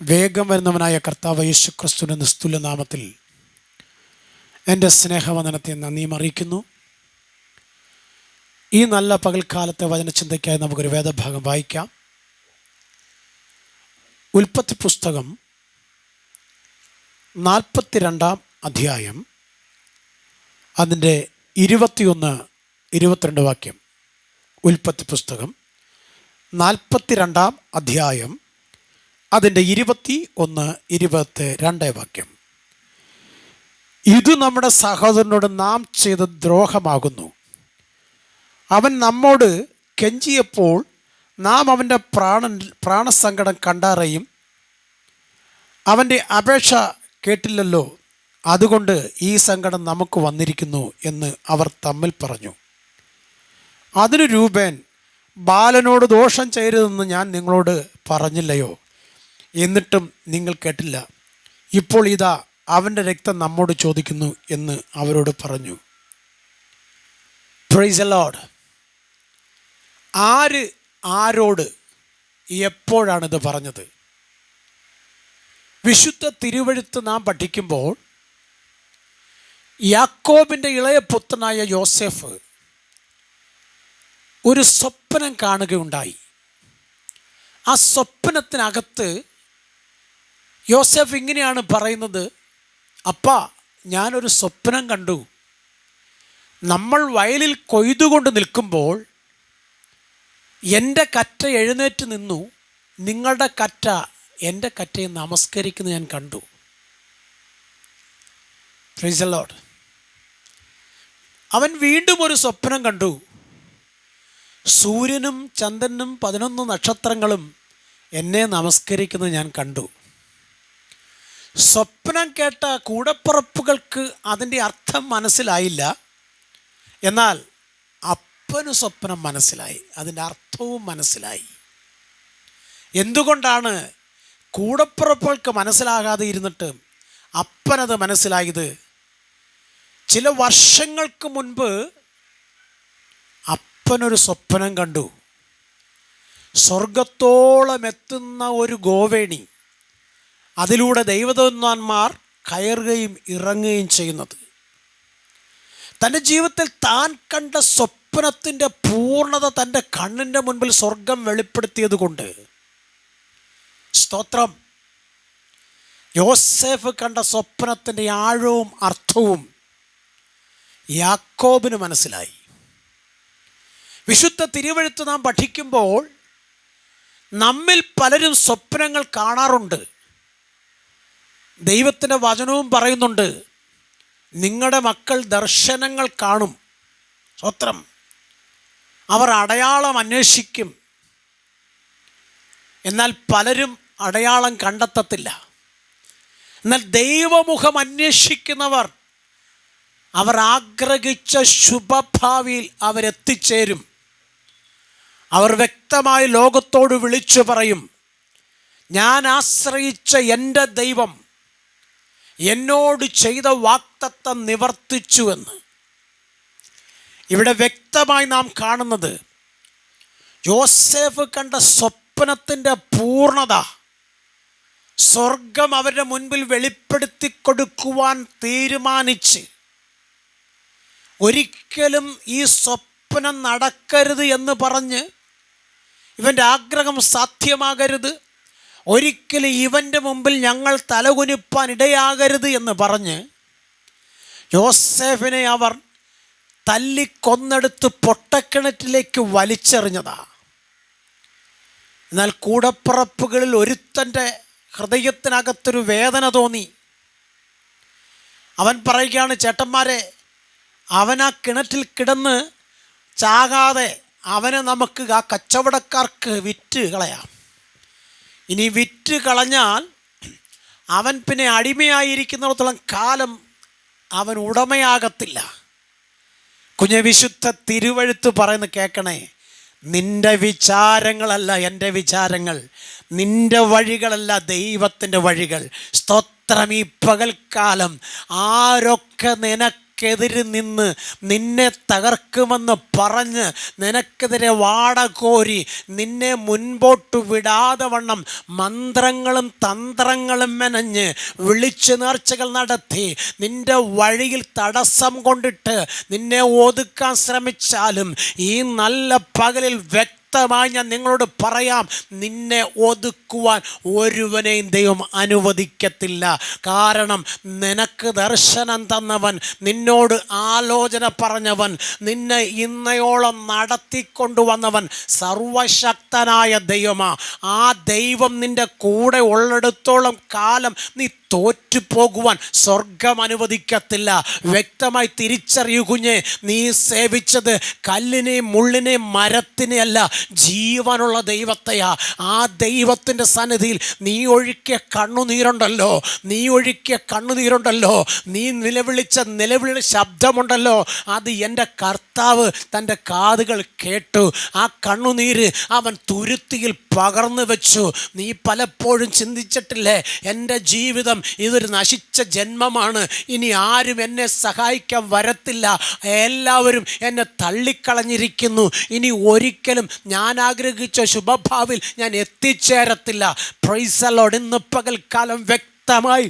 വേഗം വരുന്നവനായ കർത്താവ് യേശുക്രിസ്തുവിൻ്റെ നിസ്തുല്യ നാമത്തിൽ എൻ്റെ സ്നേഹവന്ദനത്തെ നന്ദിയും അറിയിക്കുന്നു. ഈ നല്ല പകൽക്കാലത്തെ വചനചിന്തയ്ക്കായി നമുക്കൊരു വേദഭാഗം വായിക്കാം. ഉൽപ്പത്തി പുസ്തകം 42 അധ്യായം അതിൻ്റെ 21-22 വാക്യം. ഉൽപ്പത്തി പുസ്തകം 42 അധ്യായം അതിൻ്റെ 21-22 വാക്യം. ഇത് നമ്മുടെ സഹോദരനോട് നാം ചെയ്ത ദ്രോഹമാകുന്നു. അവൻ നമ്മോട് കെഞ്ചിയപ്പോൾ നാം അവൻ്റെ പ്രാണസങ്കടം കണ്ടറിയും. അവൻ്റെ അപേക്ഷ കേട്ടില്ലല്ലോ, അതുകൊണ്ട് ഈ സങ്കടം നമുക്ക് വന്നിരിക്കുന്നു എന്ന് അവർ തമ്മിൽ പറഞ്ഞു. അതിന് രൂബേൻ, ബാലനോട് ദോഷം ചെയ്യരുതെന്ന് ഞാൻ നിങ്ങളോട് പറഞ്ഞില്ലയോ? എന്നിട്ടും നിങ്ങൾ കേട്ടില്ല. ഇപ്പോൾ ഇതാ അവൻ്റെ രക്തം നമ്മോട് ചോദിക്കുന്നു എന്ന് അവരോട് പറഞ്ഞു. Price the Lord. ആര് ആരോട് എപ്പോഴാണിത് പറഞ്ഞത്? വിശുദ്ധ തിരുവെഴുത്ത് നാം പഠിക്കുമ്പോൾ യാക്കോബിൻ്റെ ഇളയ പുത്രനായ യോസേഫ് ഒരു സ്വപ്നം കാണുകയുണ്ടായി. ആ സ്വപ്നത്തിനകത്ത് യോസേഫ് ഇങ്ങനെയാണ് പറയുന്നത്: അപ്പാ, ഞാനൊരു സ്വപ്നം കണ്ടു. നമ്മൾ വയലിൽ കൊയ്തുകൊണ്ട് നിൽക്കുമ്പോൾ എൻ്റെ കറ്റ എഴുന്നേറ്റ് നിന്നു, നിങ്ങളുടെ കറ്റ എൻ്റെ കറ്റയെ നമസ്കരിക്കുന്നത് ഞാൻ കണ്ടു. Price the Lord. അവൻ വീണ്ടും ഒരു സ്വപ്നം കണ്ടു. സൂര്യനും ചന്ദ്രനും 11 നക്ഷത്രങ്ങളും എന്നെ നമസ്കരിക്കുന്നത് ഞാൻ കണ്ടു. സ്വപ്നം കേട്ട കൂടപ്പിറപ്പുകൾക്ക് അതിൻ്റെ അർത്ഥം മനസ്സിലായില്ല. എന്നാൽ അപ്പന് സ്വപ്നം മനസ്സിലായി, അതിൻ്റെ അർത്ഥവും മനസ്സിലായി. എന്തുകൊണ്ടാണ് കൂടപ്പിറപ്പുകൾക്ക് മനസ്സിലാകാതെ ഇരുന്നിട്ട് അപ്പനത് മനസ്സിലായത്? ചില വർഷങ്ങൾക്ക് മുൻപ് അപ്പനൊരു സ്വപ്നം കണ്ടു. സ്വർഗത്തോളം എത്തുന്ന ഒരു ഗോവേണി, അതിലൂടെ ദൈവദൂതന്മാർ കയറുകയും ഇറങ്ങുകയും ചെയ്യുന്നത്. തൻ്റെ ജീവിതത്തിൽ താൻ കണ്ട സ്വപ്നത്തിൻ്റെ പൂർണ്ണത തൻ്റെ കണ്ണിൻ്റെ മുൻപിൽ സ്വർഗം വെളിപ്പെടുത്തിയത് കൊണ്ട് സ്തോത്രം, യോസേഫ് കണ്ട സ്വപ്നത്തിൻ്റെ ആഴവും അർത്ഥവും യാക്കോബിന് മനസ്സിലായി. വിശുദ്ധ തിരുവെഴുത്ത് നാം പഠിക്കുമ്പോൾ നമ്മിൽ പലരും സ്വപ്നങ്ങൾ കാണാറുണ്ട്. ദൈവത്തിൻ്റെ വചനവും പറയുന്നുണ്ട്, നിങ്ങളുടെ മക്കൾ ദർശനങ്ങൾ കാണും. സ്തോത്രം. അവർ അടയാളം അന്വേഷിക്കും. എന്നാൽ പലരും അടയാളം കണ്ടെത്തത്തില്ല. എന്നാൽ ദൈവമുഖം അന്വേഷിക്കുന്നവർ അവർ ആഗ്രഹിച്ച ശുഭഭാവിയിൽ അവരെത്തിച്ചേരും. അവർ വ്യക്തമായി ലോകത്തോട് വിളിച്ചു പറയും, ഞാൻ ആശ്രയിച്ച എൻ്റെ ദൈവം എന്നോട് ചെയ്ത വാഗ്ദത്തം നിവർത്തിച്ചുവെന്ന്. ഇവിടെ വ്യക്തമായി നാം കാണുന്നത് യോസേഫ് കണ്ട സ്വപ്നത്തിൻ്റെ പൂർണ്ണത സ്വർഗം അവരുടെ മുൻപിൽ വെളിപ്പെടുത്തി കൊടുക്കുവാൻ തീരുമാനിച്ച്, ഒരിക്കലും ഈ സ്വപ്നം നടക്കരുത് എന്ന് പറഞ്ഞ്, ഇവൻ്റെ ആഗ്രഹം സാധ്യമാകരുത്, ഒരിക്കലും ഇവൻ്റെ മുമ്പിൽ ഞങ്ങൾ തലകുനിപ്പാൻ ഇടയാകരുത് എന്ന് പറഞ്ഞ് യോസേഫിനെ അവർ തല്ലിക്കൊന്നെടുത്ത് പൊട്ടക്കിണറ്റിലേക്ക് വലിച്ചെറിഞ്ഞതാ. എന്നാൽ കൂടപ്പിറപ്പുകളിൽ ഒരുത്തൻ്റെ ഹൃദയത്തിനകത്തൊരു വേദന തോന്നി. അവൻ പറയുകയാണ്, ചേട്ടന്മാരെ, അവൻ ആ കിണറ്റിൽ കിടന്ന് ചാകാതെ അവനെ നമുക്ക് ആ കച്ചവടക്കാർക്ക് വിറ്റ് കളയാം. ഇനി വിറ്റ് കളഞ്ഞാൽ അവൻ പിന്നെ അടിമയായിരിക്കുന്നിടത്തോളം കാലം അവൻ ഉടമയാകത്തില്ല. കുഞ്ഞെ, വിശുദ്ധ തിരുവെഴുത്ത് പറയുന്ന കേൾക്കണേ, നിൻ്റെ വിചാരങ്ങളല്ല എൻ്റെ വിചാരങ്ങൾ, നിൻ്റെ വഴികളല്ല ദൈവത്തിൻ്റെ വഴികൾ. സ്തോത്രം. ഈ പകൽക്കാലം ആരൊക്കെ നിനക്ക് നിനക്കെതിരെ നിന്ന് നിന്നെ തകർക്കുമെന്ന് പറഞ്ഞ് നിനക്കെതിരെ വാടകോരി നിന്നെ മുൻപോട്ട് വിടാതെ വണ്ണം മന്ത്രങ്ങളും തന്ത്രങ്ങളും മെനഞ്ഞ് വിളിച്ചു നേർച്ചകൾ നടത്തി നിന്റെ വഴിയിൽ തടസ്സം കൊണ്ടിട്ട് നിന്നെ ഒതുക്കാൻ ശ്രമിച്ചാലും ഈ നല്ല പകലിൽ വ്യക്തമായി ഞാൻ നിങ്ങളോട് പറയാം, നിന്നെ ഒതുക്കുവാൻ ഒരുവനെയും ദൈവം അനുവദിക്കത്തില്ല. കാരണം നിനക്ക് ദർശനം തന്നവൻ, നിന്നോട് ആലോചന പറഞ്ഞവൻ, നിന്നെ ഇന്നയോളം നടത്തിക്കൊണ്ടുവന്നവൻ സർവശക്തനായ ദൈവമാ. ആ ദൈവം നിന്റെ കൂടെ ഉള്ളിടത്തോളം കാലം നീ തോറ്റുപോകുവാൻ സ്വർഗം അനുവദിക്കത്തില്ല. വ്യക്തമായി തിരിച്ചറിയൂ കുഞ്ഞെ, നീ സേവിച്ചത് കല്ലിനെയും മുള്ളിനെയും മരത്തിനെയല്ല, ജീവനുള്ള ദൈവത്തെയാ. ആ ദൈവത്തിൻ്റെ സന്നിധിയിൽ നീ ഒഴുക്കിയ കണ്ണുനീരുണ്ടല്ലോ, നീ നിലവിളിച്ച നിലവിളി ശബ്ദമുണ്ടല്ലോ, അത് എൻ്റെ കർത്താവ് തൻ്റെ കാതുകൾ കേട്ടു. ആ കണ്ണുനീര് അവൻ തുരുത്തിയിൽ പകർന്നു വെച്ചു. നീ പലപ്പോഴും ചിന്തിച്ചിട്ടില്ലേ, എൻ്റെ ജീവിതം ഇതൊരു നശിച്ച ജന്മമാണ്, ഇനി ആരും എന്നെ സഹായിക്കാൻ വരത്തില്ല, എല്ലാവരും എന്നെ തള്ളിക്കളഞ്ഞിരിക്കുന്നു, ഇനി ഒരിക്കലും ഞാൻ ആഗ്രഹിച്ച ശുഭഭാവിൽ ഞാൻ എത്തിച്ചേരത്തില്ല. Price the Lord. ഇന്ന് പകൽക്കാലം വ്യക്തമായി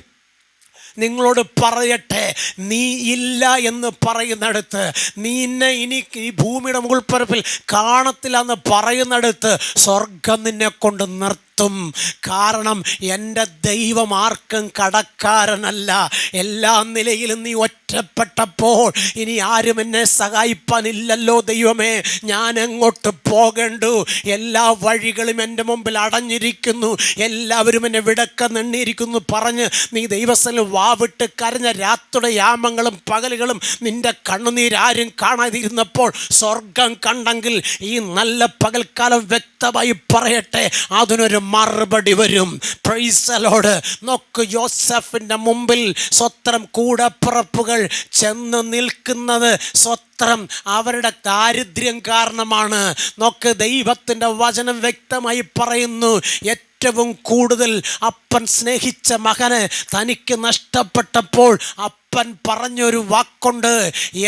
നിങ്ങളോട് പറയട്ടെ, നീ ഇല്ല എന്ന് പറയുന്നിടത്ത്, നിന്നെ ഇനി ഈ ഭൂമിയുടെ മുകൾപ്പരപ്പിൽ കാണത്തില്ല എന്ന് പറയുന്നിടത്ത് സ്വർഗം നിന്നെ കൊണ്ട് നിർത്തും. കാരണം എൻ്റെ ദൈവം ആർക്കും കടക്കാരനല്ല. എല്ലാ നിലയിലും നീ ഒറ്റപ്പെട്ടപ്പോൾ ഇനി ആരും എന്നെ സഹായിപ്പാനില്ലല്ലോ ദൈവമേ, ഞാൻ എങ്ങോട്ട് പോകണ്ടു, എല്ലാ വഴികളും എൻ്റെ മുമ്പിൽ അടഞ്ഞിരിക്കുന്നു, എല്ലാവരും എന്നെ വിടക്കെണ്ണിയിരിക്കുന്നു പറഞ്ഞ് നീ ദൈവസ്ഥലിൽ വാവിട്ട് കരഞ്ഞ രാത്രിയുടെ യാമങ്ങളും പകലുകളും നിന്റെ കണ്ണുനീരാരും കാണാതിരുന്നപ്പോൾ സ്വർഗം കണ്ടെങ്കിൽ ഈ നല്ല പകൽക്കാലം വ്യക്തമായി പറയട്ടെ, അതിനൊരു മറുപടി വരും. Price the Lord. നോക്ക്, യോസഫിൻ്റെ മുമ്പിൽ സ്വത്രം കൂടപ്പിറപ്പുകൾ ചെന്ന് നിൽക്കുന്നത് സ്വത്രം അവരുടെ ദാരിദ്ര്യം കാരണമാണ്. നോക്ക്, ദൈവത്തിൻ്റെ വചനം വ്യക്തമായി പറയുന്നു, ഏറ്റവും കൂടുതൽ അപ്പൻ സ്നേഹിച്ച മകന് തനിക്ക് നഷ്ടപ്പെട്ടപ്പോൾ അപ്പൻ പറഞ്ഞൊരു വാക്കുണ്ട്,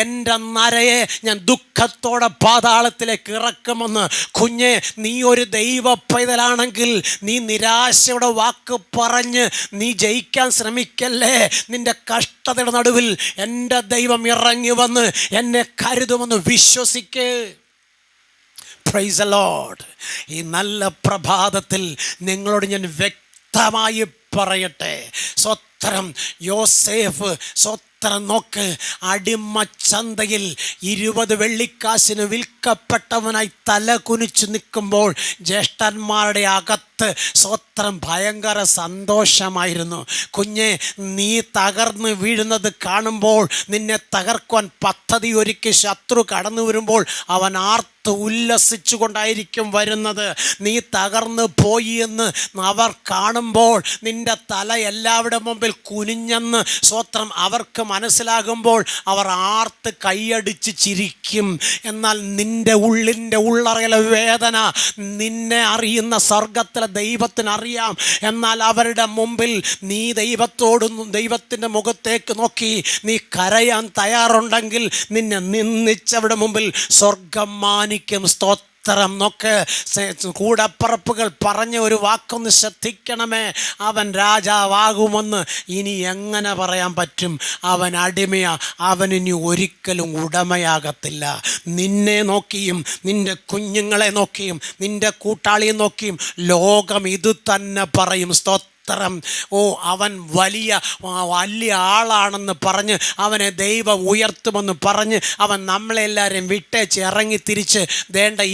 എൻ്റെ നരയെ ഞാൻ ദുഃഖത്തോടെ പാതാളത്തിലേക്ക് ഇറക്കുമെന്ന്. കുഞ്ഞെ, നീ ഒരു ദൈവ പൈതലാണെങ്കിൽ നീ നിരാശയുടെ വാക്ക് പറഞ്ഞ് നീ ജയിക്കാൻ ശ്രമിക്കല്ലേ. നിന്റെ കഷ്ടതയുടെ നടുവിൽ എൻ്റെ ദൈവം ഇറങ്ങി വന്ന് എന്നെ കരുതുമെന്ന് വിശ്വസിക്ക്. Praise the Lord. ഈ നല്ല പ്രഭാതത്തിൽ നിങ്ങളോട് ഞാൻ വ്യക്തമായി പറയട്ടെ, സ്വത്രം യോസേഫ് നോക്ക്, അടിമച്ചന്തയിൽ 20 വെള്ളിക്കാശിന് വിൽക്കപ്പെട്ടവനായി തല കുനിച്ചു നിൽക്കുമ്പോൾ ജ്യേഷ്ഠന്മാരുടെ അകത്ത് സ്വത്രം ഭയങ്കര സന്തോഷമായിരുന്നു. കുഞ്ഞെ, നീ തകർന്ന് വീഴുന്നത് കാണുമ്പോൾ, നിന്നെ തകർക്കുവാൻ പദ്ധതി ഒരുക്കി ശത്രു കടന്നു വരുമ്പോൾ അവൻ ഉല്ലസിച്ചു കൊണ്ടായിരിക്കും വരുന്നത്. നീ തകർന്നു പോയി എന്ന് അവർ കാണുമ്പോൾ, നിന്റെ തല എല്ലാവരുടെ മുമ്പിൽ കുനിഞ്ഞെന്ന് സ്വത്രം അവർക്ക് മനസ്സിലാകുമ്പോൾ അവർ ആർത്ത് കൈയടിച്ച് ചിരിക്കും. എന്നാൽ നിന്റെ ഉള്ളിൻ്റെ ഉള്ളറയിലെ വേദന നിന്നെ അറിയുന്ന സ്വർഗത്തിലെ ദൈവത്തിനറിയാം. എന്നാൽ അവരുടെ മുമ്പിൽ നീ ദൈവത്തിൻ്റെ മുഖത്തേക്ക് നോക്കി നീ കരയാൻ തയ്യാറുണ്ടെങ്കിൽ നിന്നെ നിന്ദിച്ചവരുടെ മുമ്പിൽ സ്വർഗം മാനിക്കും. സ്തോത്രം. നോക്ക്, കൂടപ്പറപ്പുകൾ പറഞ്ഞ ഒരു വാക്കൊന്ന് ശ്രദ്ധിക്കണമേ, അവൻ രാജാവാകുമെന്ന് ഇനി എങ്ങനെ പറയാൻ പറ്റും? അവൻ അടിമയാ, അവനിനി ഒരിക്കലും ഉടമയാകത്തില്ല. നിന്നെ നോക്കിയും നിൻ്റെ കുഞ്ഞുങ്ങളെ നോക്കിയും നിൻ്റെ കൂട്ടാളിയെ നോക്കിയും ലോകം ഇത് തന്നെ പറയും. സ്തോത്രം. അവൻ വലിയ ആളാണെന്ന് പറഞ്ഞ് അവനെ ദൈവം ഉയർത്തുമെന്ന് പറഞ്ഞ് അവൻ നമ്മളെല്ലാവരെയും വിട്ടേച്ച് ഇറങ്ങി തിരിച്ച്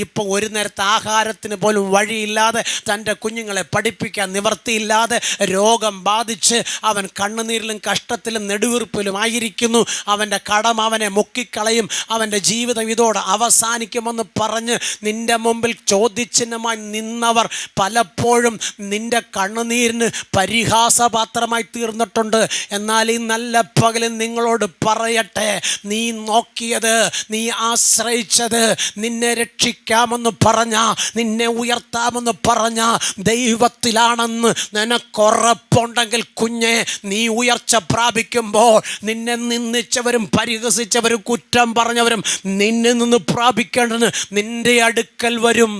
ഇപ്പോൾ ഒരു നേരത്തെ ആഹാരത്തിന് പോലും വഴിയില്ലാതെ, തൻ്റെ കുഞ്ഞുങ്ങളെ പഠിപ്പിക്കാൻ നിവർത്തിയില്ലാതെ, രോഗം ബാധിച്ച് അവൻ കണ്ണുനീരിലും കഷ്ടത്തിലും നെടുവീർപ്പിലും ആയിരിക്കുന്നു. അവൻ്റെ കടം അവനെ മുക്കിക്കളയും, അവൻ്റെ ജീവിതം ഇതോടെ അവസാനിക്കുമെന്ന് പറഞ്ഞ് നിൻ്റെ മുമ്പിൽ ചോദ്യചിഹ്നമായി നിന്നവർ പലപ്പോഴും നിൻ്റെ കണ്ണുനീരിന് പരിഹാസപാത്രമായി തീർന്നിട്ടുണ്ട്. എന്നാൽ ഈ നല്ല പകലിൽ നിങ്ങളോട് പറയട്ടെ, നീ നോക്കിയത്, നീ ആശ്രയിച്ചത്, നിന്നെ രക്ഷിക്കാമെന്ന് പറഞ്ഞ, നിന്നെ ഉയർത്താമെന്ന് പറഞ്ഞ ദൈവത്തിലാണെന്ന് നിനക്കുറപ്പുണ്ടെങ്കിൽ കുഞ്ഞെ, നീ ഉയർച്ച പ്രാപിക്കുമ്പോൾ നിന്നെ നിന്ദിച്ചവരും പരിഹസിച്ചവരും കുറ്റം പറഞ്ഞവരും നിന്നിൽ നിന്ന് പ്രാപിക്കേണ്ടത് നിന്റെ അടുക്കൽ വരും.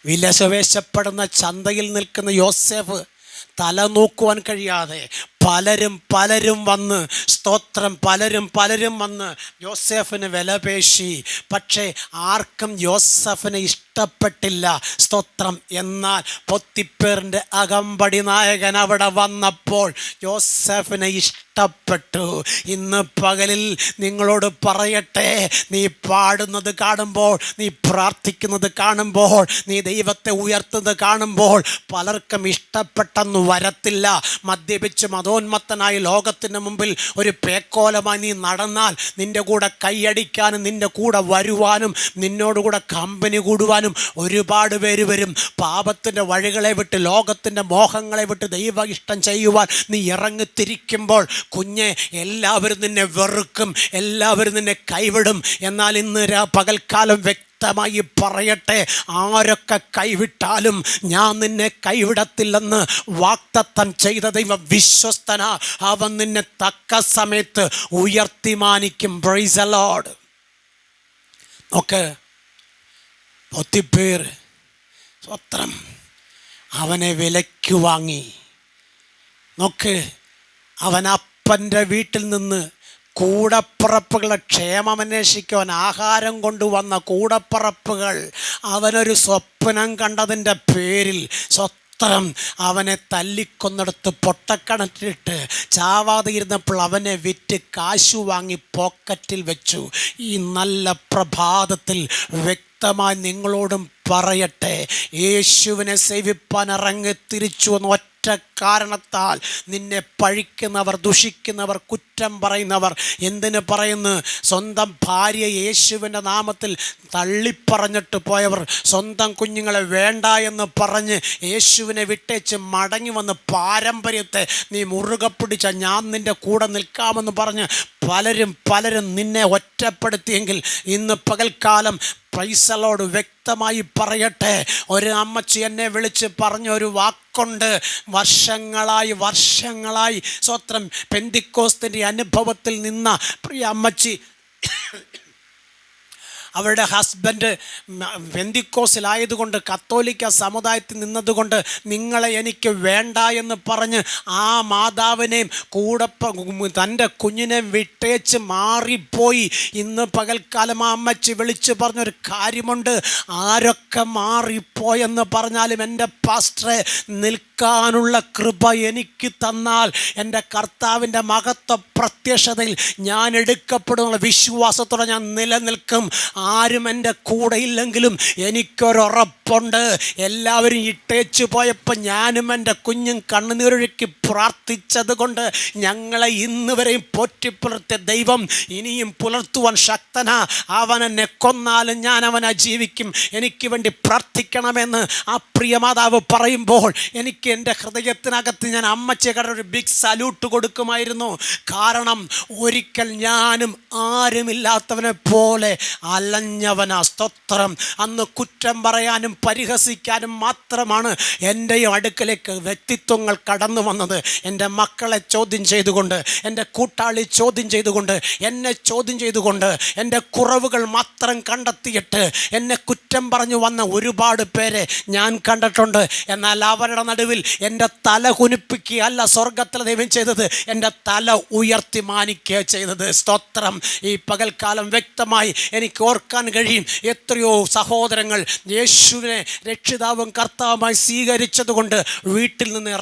വിലശവേശപ്പെടുന്ന ചന്തയിൽ നിൽക്കുന്ന യോസേഫ് തല നോക്കുവാൻ കഴിയാതെ പലരും വന്ന്, സ്തോത്രം, പലരും വന്ന് യോസേഫിന് വിലപേശി. പക്ഷേ ആർക്കും യോസേഫിനെ ഇഷ്ടപ്പെട്ടില്ല, സ്തോത്രം. എന്നാൽ പൊത്തിപ്പേറിൻ്റെ അകമ്പടി നായകൻ അവിടെ വന്നപ്പോൾ യോസേഫിനെ ഇഷ്ടപ്പെട്ടു. ഇന്ന് പകലിൽ നിങ്ങളോട് പറയട്ടെ, നീ പാടുന്നത് കാണുമ്പോൾ, നീ പ്രാർത്ഥിക്കുന്നത് കാണുമ്പോൾ, നീ ദൈവത്തെ ഉയർത്തുന്നത് കാണുമ്പോൾ പലർക്കും ഇഷ്ടപ്പെട്ടെന്ന് വരത്തില്ല. മദ്യപിച്ച് മതോന്മത്തനായി ലോകത്തിന് മുമ്പിൽ ഒരു പേക്കോലമായി നീ നടന്നാൽ നിൻ്റെ കൂടെ കൈയടിക്കാനും നിൻ്റെ കൂടെ വരുവാനും നിന്നോടുകൂടെ കമ്പനി കൂടുവാനും ഒരുപാട് പേര് വരും. പാപത്തിൻ്റെ വഴികളെ വിട്ട്, ലോകത്തിൻ്റെ മോഹങ്ങളെ വിട്ട് ദൈവ ഇഷ്ടം ചെയ്യുവാൻ നീ ഇറങ്ങിത്തിരിക്കുമ്പോൾ കുഞ്ഞെ, എല്ലാവരും നിന്നെ വെറുക്കും, എല്ലാവരും നിന്നെ കൈവിടും. എന്നാൽ ഇന്ന് പകൽക്കാലം വ്യക്തമായി പറയട്ടെ, ആരൊക്കെ കൈവിട്ടാലും ഞാൻ നിന്നെ കൈവിടത്തില്ലെന്ന് വാഗ്ദത്തം ചെയ്ത ദൈവം വിശ്വസ്തനാ. അവൻ നിന്നെ തക്ക സമയത്ത് ഉയർത്തി മാനിക്കും. Price the Lord. നോക്ക്, പൊത്തിപ്പേർ സ്വത്രം അവനെ വിലയ്ക്ക് വാങ്ങി. നോക്ക്, അവൻ അപ്പൻ്റെ വീട്ടിൽ നിന്ന് കൂടപ്പറപ്പുകളുടെ ക്ഷേമം അന്വേഷിക്കുവാൻ ആഹാരം കൊണ്ടുവന്ന കൂടപ്പറപ്പുകൾ അവനൊരു സ്വപ്നം കണ്ടതിൻ്റെ പേരിൽ അവനെ തല്ലിക്കൊന്നെടുത്ത് പൊട്ടക്കണറ്റിട്ട് ചാവാതെ ഇരുന്നപ്പോൾ അവനെ വിറ്റ് കാശു വാങ്ങി പോക്കറ്റിൽ വെച്ചു. ഈ നല്ല പ്രഭാതത്തിൽ വ്യക്തമായി നിങ്ങളോടും പറയട്ടെ, യേശുവിനെ സേവിപ്പാൻ ഇറങ്ങി തിരിച്ചു എന്ന് ഒറ്റ കാരണത്താൽ നിന്നെ പഴിക്കുന്നവർ, ദുഷിക്കുന്നവർ, കുറ്റം പറയുന്നവർ എന്തിന് പറയുന്നു? സ്വന്തം ഭാര്യ യേശുവിൻ്റെ നാമത്തിൽ തള്ളിപ്പറഞ്ഞിട്ട് പോയവർ, സ്വന്തം കുഞ്ഞുങ്ങളെ വേണ്ട എന്ന് പറഞ്ഞ് യേശുവിനെ വിട്ടേച്ച് മടങ്ങി വന്ന് പാരമ്പര്യത്തെ നീ മുറുകെ പിടിച്ച ഞാൻ നിൻ്റെ കൂടെ നിൽക്കാമെന്ന് പറഞ്ഞ് പലരും നിന്നെ ഒറ്റപ്പെടുത്തിയെങ്കിൽ ഇന്ന് പകൽക്കാലം പ്രൈസ് ദി ലോർഡ് വ്യക്തമായി പറയട്ടെ, ഒരു അമ്മച്ചി എന്നെ വിളിച്ച് പറഞ്ഞ ഒരു വാക്കുണ്ട്. വർഷങ്ങളായി സ്വത്രം പെന്തിക്കോസ്തിൻ്റെ അനുഭവത്തിൽ നിന്ന പ്രിയ അമ്മച്ചി, അവരുടെ ഹസ്ബൻഡ് പെന്തിക്കോസിലായതുകൊണ്ട്, കത്തോലിക്ക സമുദായത്തിൽ നിന്നതുകൊണ്ട് നിങ്ങളെ എനിക്ക് വേണ്ട എന്ന് പറഞ്ഞ് ആ മാതാവിനെയും കൂടെ തൻ്റെ കുഞ്ഞിനെ വിട്ടേച്ച് മാറിപ്പോയി. ഇന്ന് പകൽക്കാലം ആ അമ്മച്ചി വിളിച്ച് പറഞ്ഞൊരു കാര്യമുണ്ട്, ആരൊക്കെ മാറിപ്പോയെന്ന് പറഞ്ഞാലും എൻ്റെ പാസ്റ്ററെ നിൽക്കാനുള്ള കൃപ എനിക്ക് തന്നാൽ എൻ്റെ കർത്താവിൻ്റെ മഹത്വ പ്രത്യക്ഷതയിൽ ഞാൻ എടുക്കപ്പെടുന്ന വിശ്വാസത്തോടെ ഞാൻ നിലനിൽക്കും. ആരും എൻ്റെ കൂടെ ഇല്ലെങ്കിലും എനിക്കൊരുറപ്പുണ്ട്, എല്ലാവരും ഇട്ടേച്ചു പോയപ്പോൾ ഞാനും എൻ്റെ കുഞ്ഞും കണ്ണുനീരൊഴുക്കി പ്രാർത്ഥിച്ചത് കൊണ്ട് ഞങ്ങളെ ഇന്ന് വരെയും പോറ്റിപ്പുലർത്തിയ ദൈവം ഇനിയും പുലർത്തുവാൻ ശക്തനാ. അവനെന്നെ കൊന്നാലും ഞാൻ അവനെ ജീവിക്കും, എനിക്ക് വേണ്ടി പ്രാർത്ഥിക്കണമെന്ന് ആ പ്രിയ മാതാവ് പറയുമ്പോൾ എനിക്ക് എൻ്റെ ഹൃദയത്തിനകത്ത് ഞാൻ അമ്മച്ചിയുടെ ഒരു ബിഗ് സല്യൂട്ട് കൊടുക്കുമായിരുന്നു. കാരണം ഒരിക്കൽ ഞാനും ആരുമില്ലാത്തവനെ പോലെ അലഞ്ഞവനാ. സ്തോത്രം. അന്ന് കുറ്റം പറയാനും പരിഹസിക്കാനും മാത്രമാണ് എൻ്റെ അടുക്കലേക്ക് വ്യക്തിത്വങ്ങൾ കടന്നു വന്നത്. എൻ്റെ മക്കളെ ചോദ്യം ചെയ്തുകൊണ്ട്, എൻ്റെ കൂട്ടാളി ചോദ്യം ചെയ്തുകൊണ്ട്, എന്നെ ചോദ്യം ചെയ്തുകൊണ്ട്, എൻ്റെ കുറവുകൾ മാത്രം കണ്ടെത്തിയിട്ട് എന്നെ കുറ്റം പറഞ്ഞു വന്ന ഒരുപാട് പേരെ ഞാൻ കണ്ടിട്ടുണ്ട്. എന്നാൽ അവരുടെ നടുവിൽ എൻ്റെ തല കുനിപ്പിക്കുകയല്ല സ്വർഗത്തിലെ ദൈവം ചെയ്തത്, എൻ്റെ തല ഉയർത്തി മാനിക്കുക ചെയ്തത്. സ്തോത്രം. ഈ പകൽക്കാലം വ്യക്തമായി എനിക്ക് ഓർക്കാൻ കഴിയും. എത്രയോ സഹോദരങ്ങൾ യേശുവിനെ രക്ഷിതാവും കർത്താവുമായി സ്വീകരിച്ചതുകൊണ്ട് വീട്ടിൽ നിന്ന്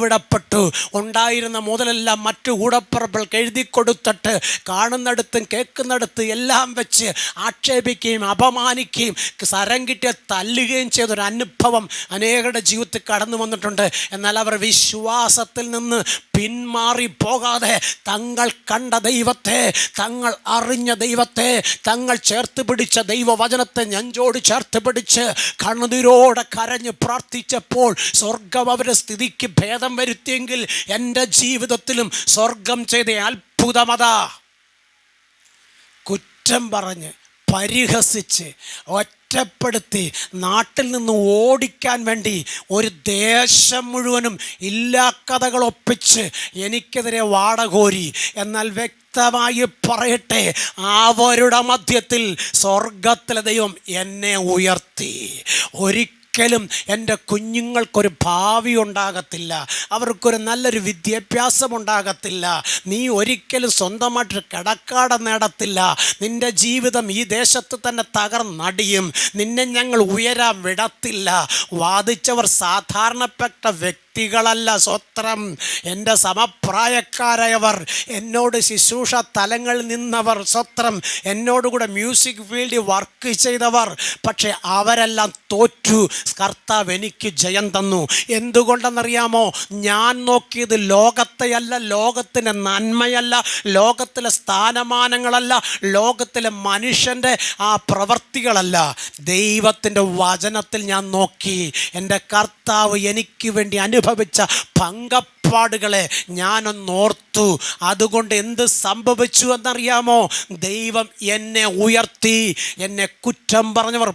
വിടപ്പെട്ടു. ഉണ്ടായിരുന്ന മുതലെല്ലാം മറ്റു കൂടപ്പറപ്പുകൾക്ക് എഴുതി കൊടുത്തിട്ട് കാണുന്നിടത്തും കേൾക്കുന്നിടത്ത് എല്ലാം വെച്ച് ആക്ഷേപിക്കുകയും അപമാനിക്കുകയും സരം കിട്ടിയ തല്ലുകയും ചെയ്തൊരു അനുഭവം അനേകരുടെ ജീവിതത്തിൽ കടന്നു വന്നിട്ടുണ്ട്. എന്നാൽ അവർ വിശ്വാസത്തിൽ നിന്ന് പിന്മാറി പോകാതെ തങ്ങൾ കണ്ട ദൈവത്തെ, തങ്ങൾ അറിഞ്ഞ ദൈവത്തെ, തങ്ങൾ ചേർത്ത് ചേർത്ത് പിടിച്ച ദൈവവചനത്തെ നെഞ്ചോട് ചേർത്ത് പിടിച്ച് കണ്ണുനീരോടെ കരഞ്ഞ് പ്രാർത്ഥിച്ചപ്പോൾ സ്വർഗം അവരുടെ സ്ഥിതിക്ക് ഭേദം വരുത്തിയെങ്കിൽ എൻ്റെ ജീവിതത്തിലും സ്വർഗം ചെയ്ത അത്ഭുതമതാ. കുറ്റം പറഞ്ഞ് പരിഹസിച്ച് ഒറ്റപ്പെടുത്തി നാട്ടിൽ നിന്ന് ഓടിക്കാൻ വേണ്ടി ഒരു ദേശം മുഴുവനും ഇല്ലാ കഥകൾ ഒപ്പിച്ച് എനിക്കെതിരെ വാടകോരി. എന്നാൽ വ്യക്തമായി പറയട്ടെ, അവരുടെ മധ്യത്തിൽ സ്വർഗത്തിലെ ദൈവം എന്നെ ഉയർത്തി. ഒരിക്കലും എൻ്റെ കുഞ്ഞുങ്ങൾക്കൊരു ഭാവി ഉണ്ടാകത്തില്ല, അവർക്കൊരു നല്ലൊരു വിദ്യാഭ്യാസം ഉണ്ടാകത്തില്ല, നീ ഒരിക്കലും സ്വന്തമായിട്ട് കിടക്കാട നേടത്തില്ല, നിൻ്റെ ജീവിതം ഈ ദേശത്ത് തന്നെ തകർന്നടിയും, നിന്നെ ഞങ്ങൾ ഉയരാൻ വിടത്തില്ല. വാദിച്ചവർ സാധാരണപ്പെട്ട വ്യക്തികളല്ല. സ്വത്രം. എൻ്റെ സമപ്രായക്കാരായവർ, എന്നോട് ശുശ്രൂഷ തലങ്ങളിൽ നിന്നവർ, സ്വത്രം, എന്നോടുകൂടെ മ്യൂസിക് ഫീൽഡിൽ വർക്ക് ചെയ്തവർ. പക്ഷെ അവരെല്ലാം തോറ്റു. കർത്താവ് എനിക്ക് ജയം തന്നു. എന്തുകൊണ്ടെന്നറിയാമോ? ഞാൻ നോക്കിയത് ലോകത്തെയല്ല, ലോകത്തിൻ്റെ നന്മയല്ല, ലോകത്തിലെ സ്ഥാനമാനങ്ങളല്ല, ലോകത്തിലെ മനുഷ്യൻ്റെ ആ പ്രവൃത്തികളല്ല, ദൈവത്തിൻ്റെ വചനത്തിൽ ഞാൻ നോക്കി. എൻ്റെ കർത്താവ് എനിക്ക് വേണ്ടി അനുഭവിച്ച പങ്കപ്പാടുകളെ ഞാനൊന്നോർത്തു. അതുകൊണ്ട് എന്ത് സംഭവിച്ചു എന്നറിയാമോ? ദൈവം എന്നെ ഉയർത്തി. എന്നെ കുറ്റം പറഞ്ഞവർ,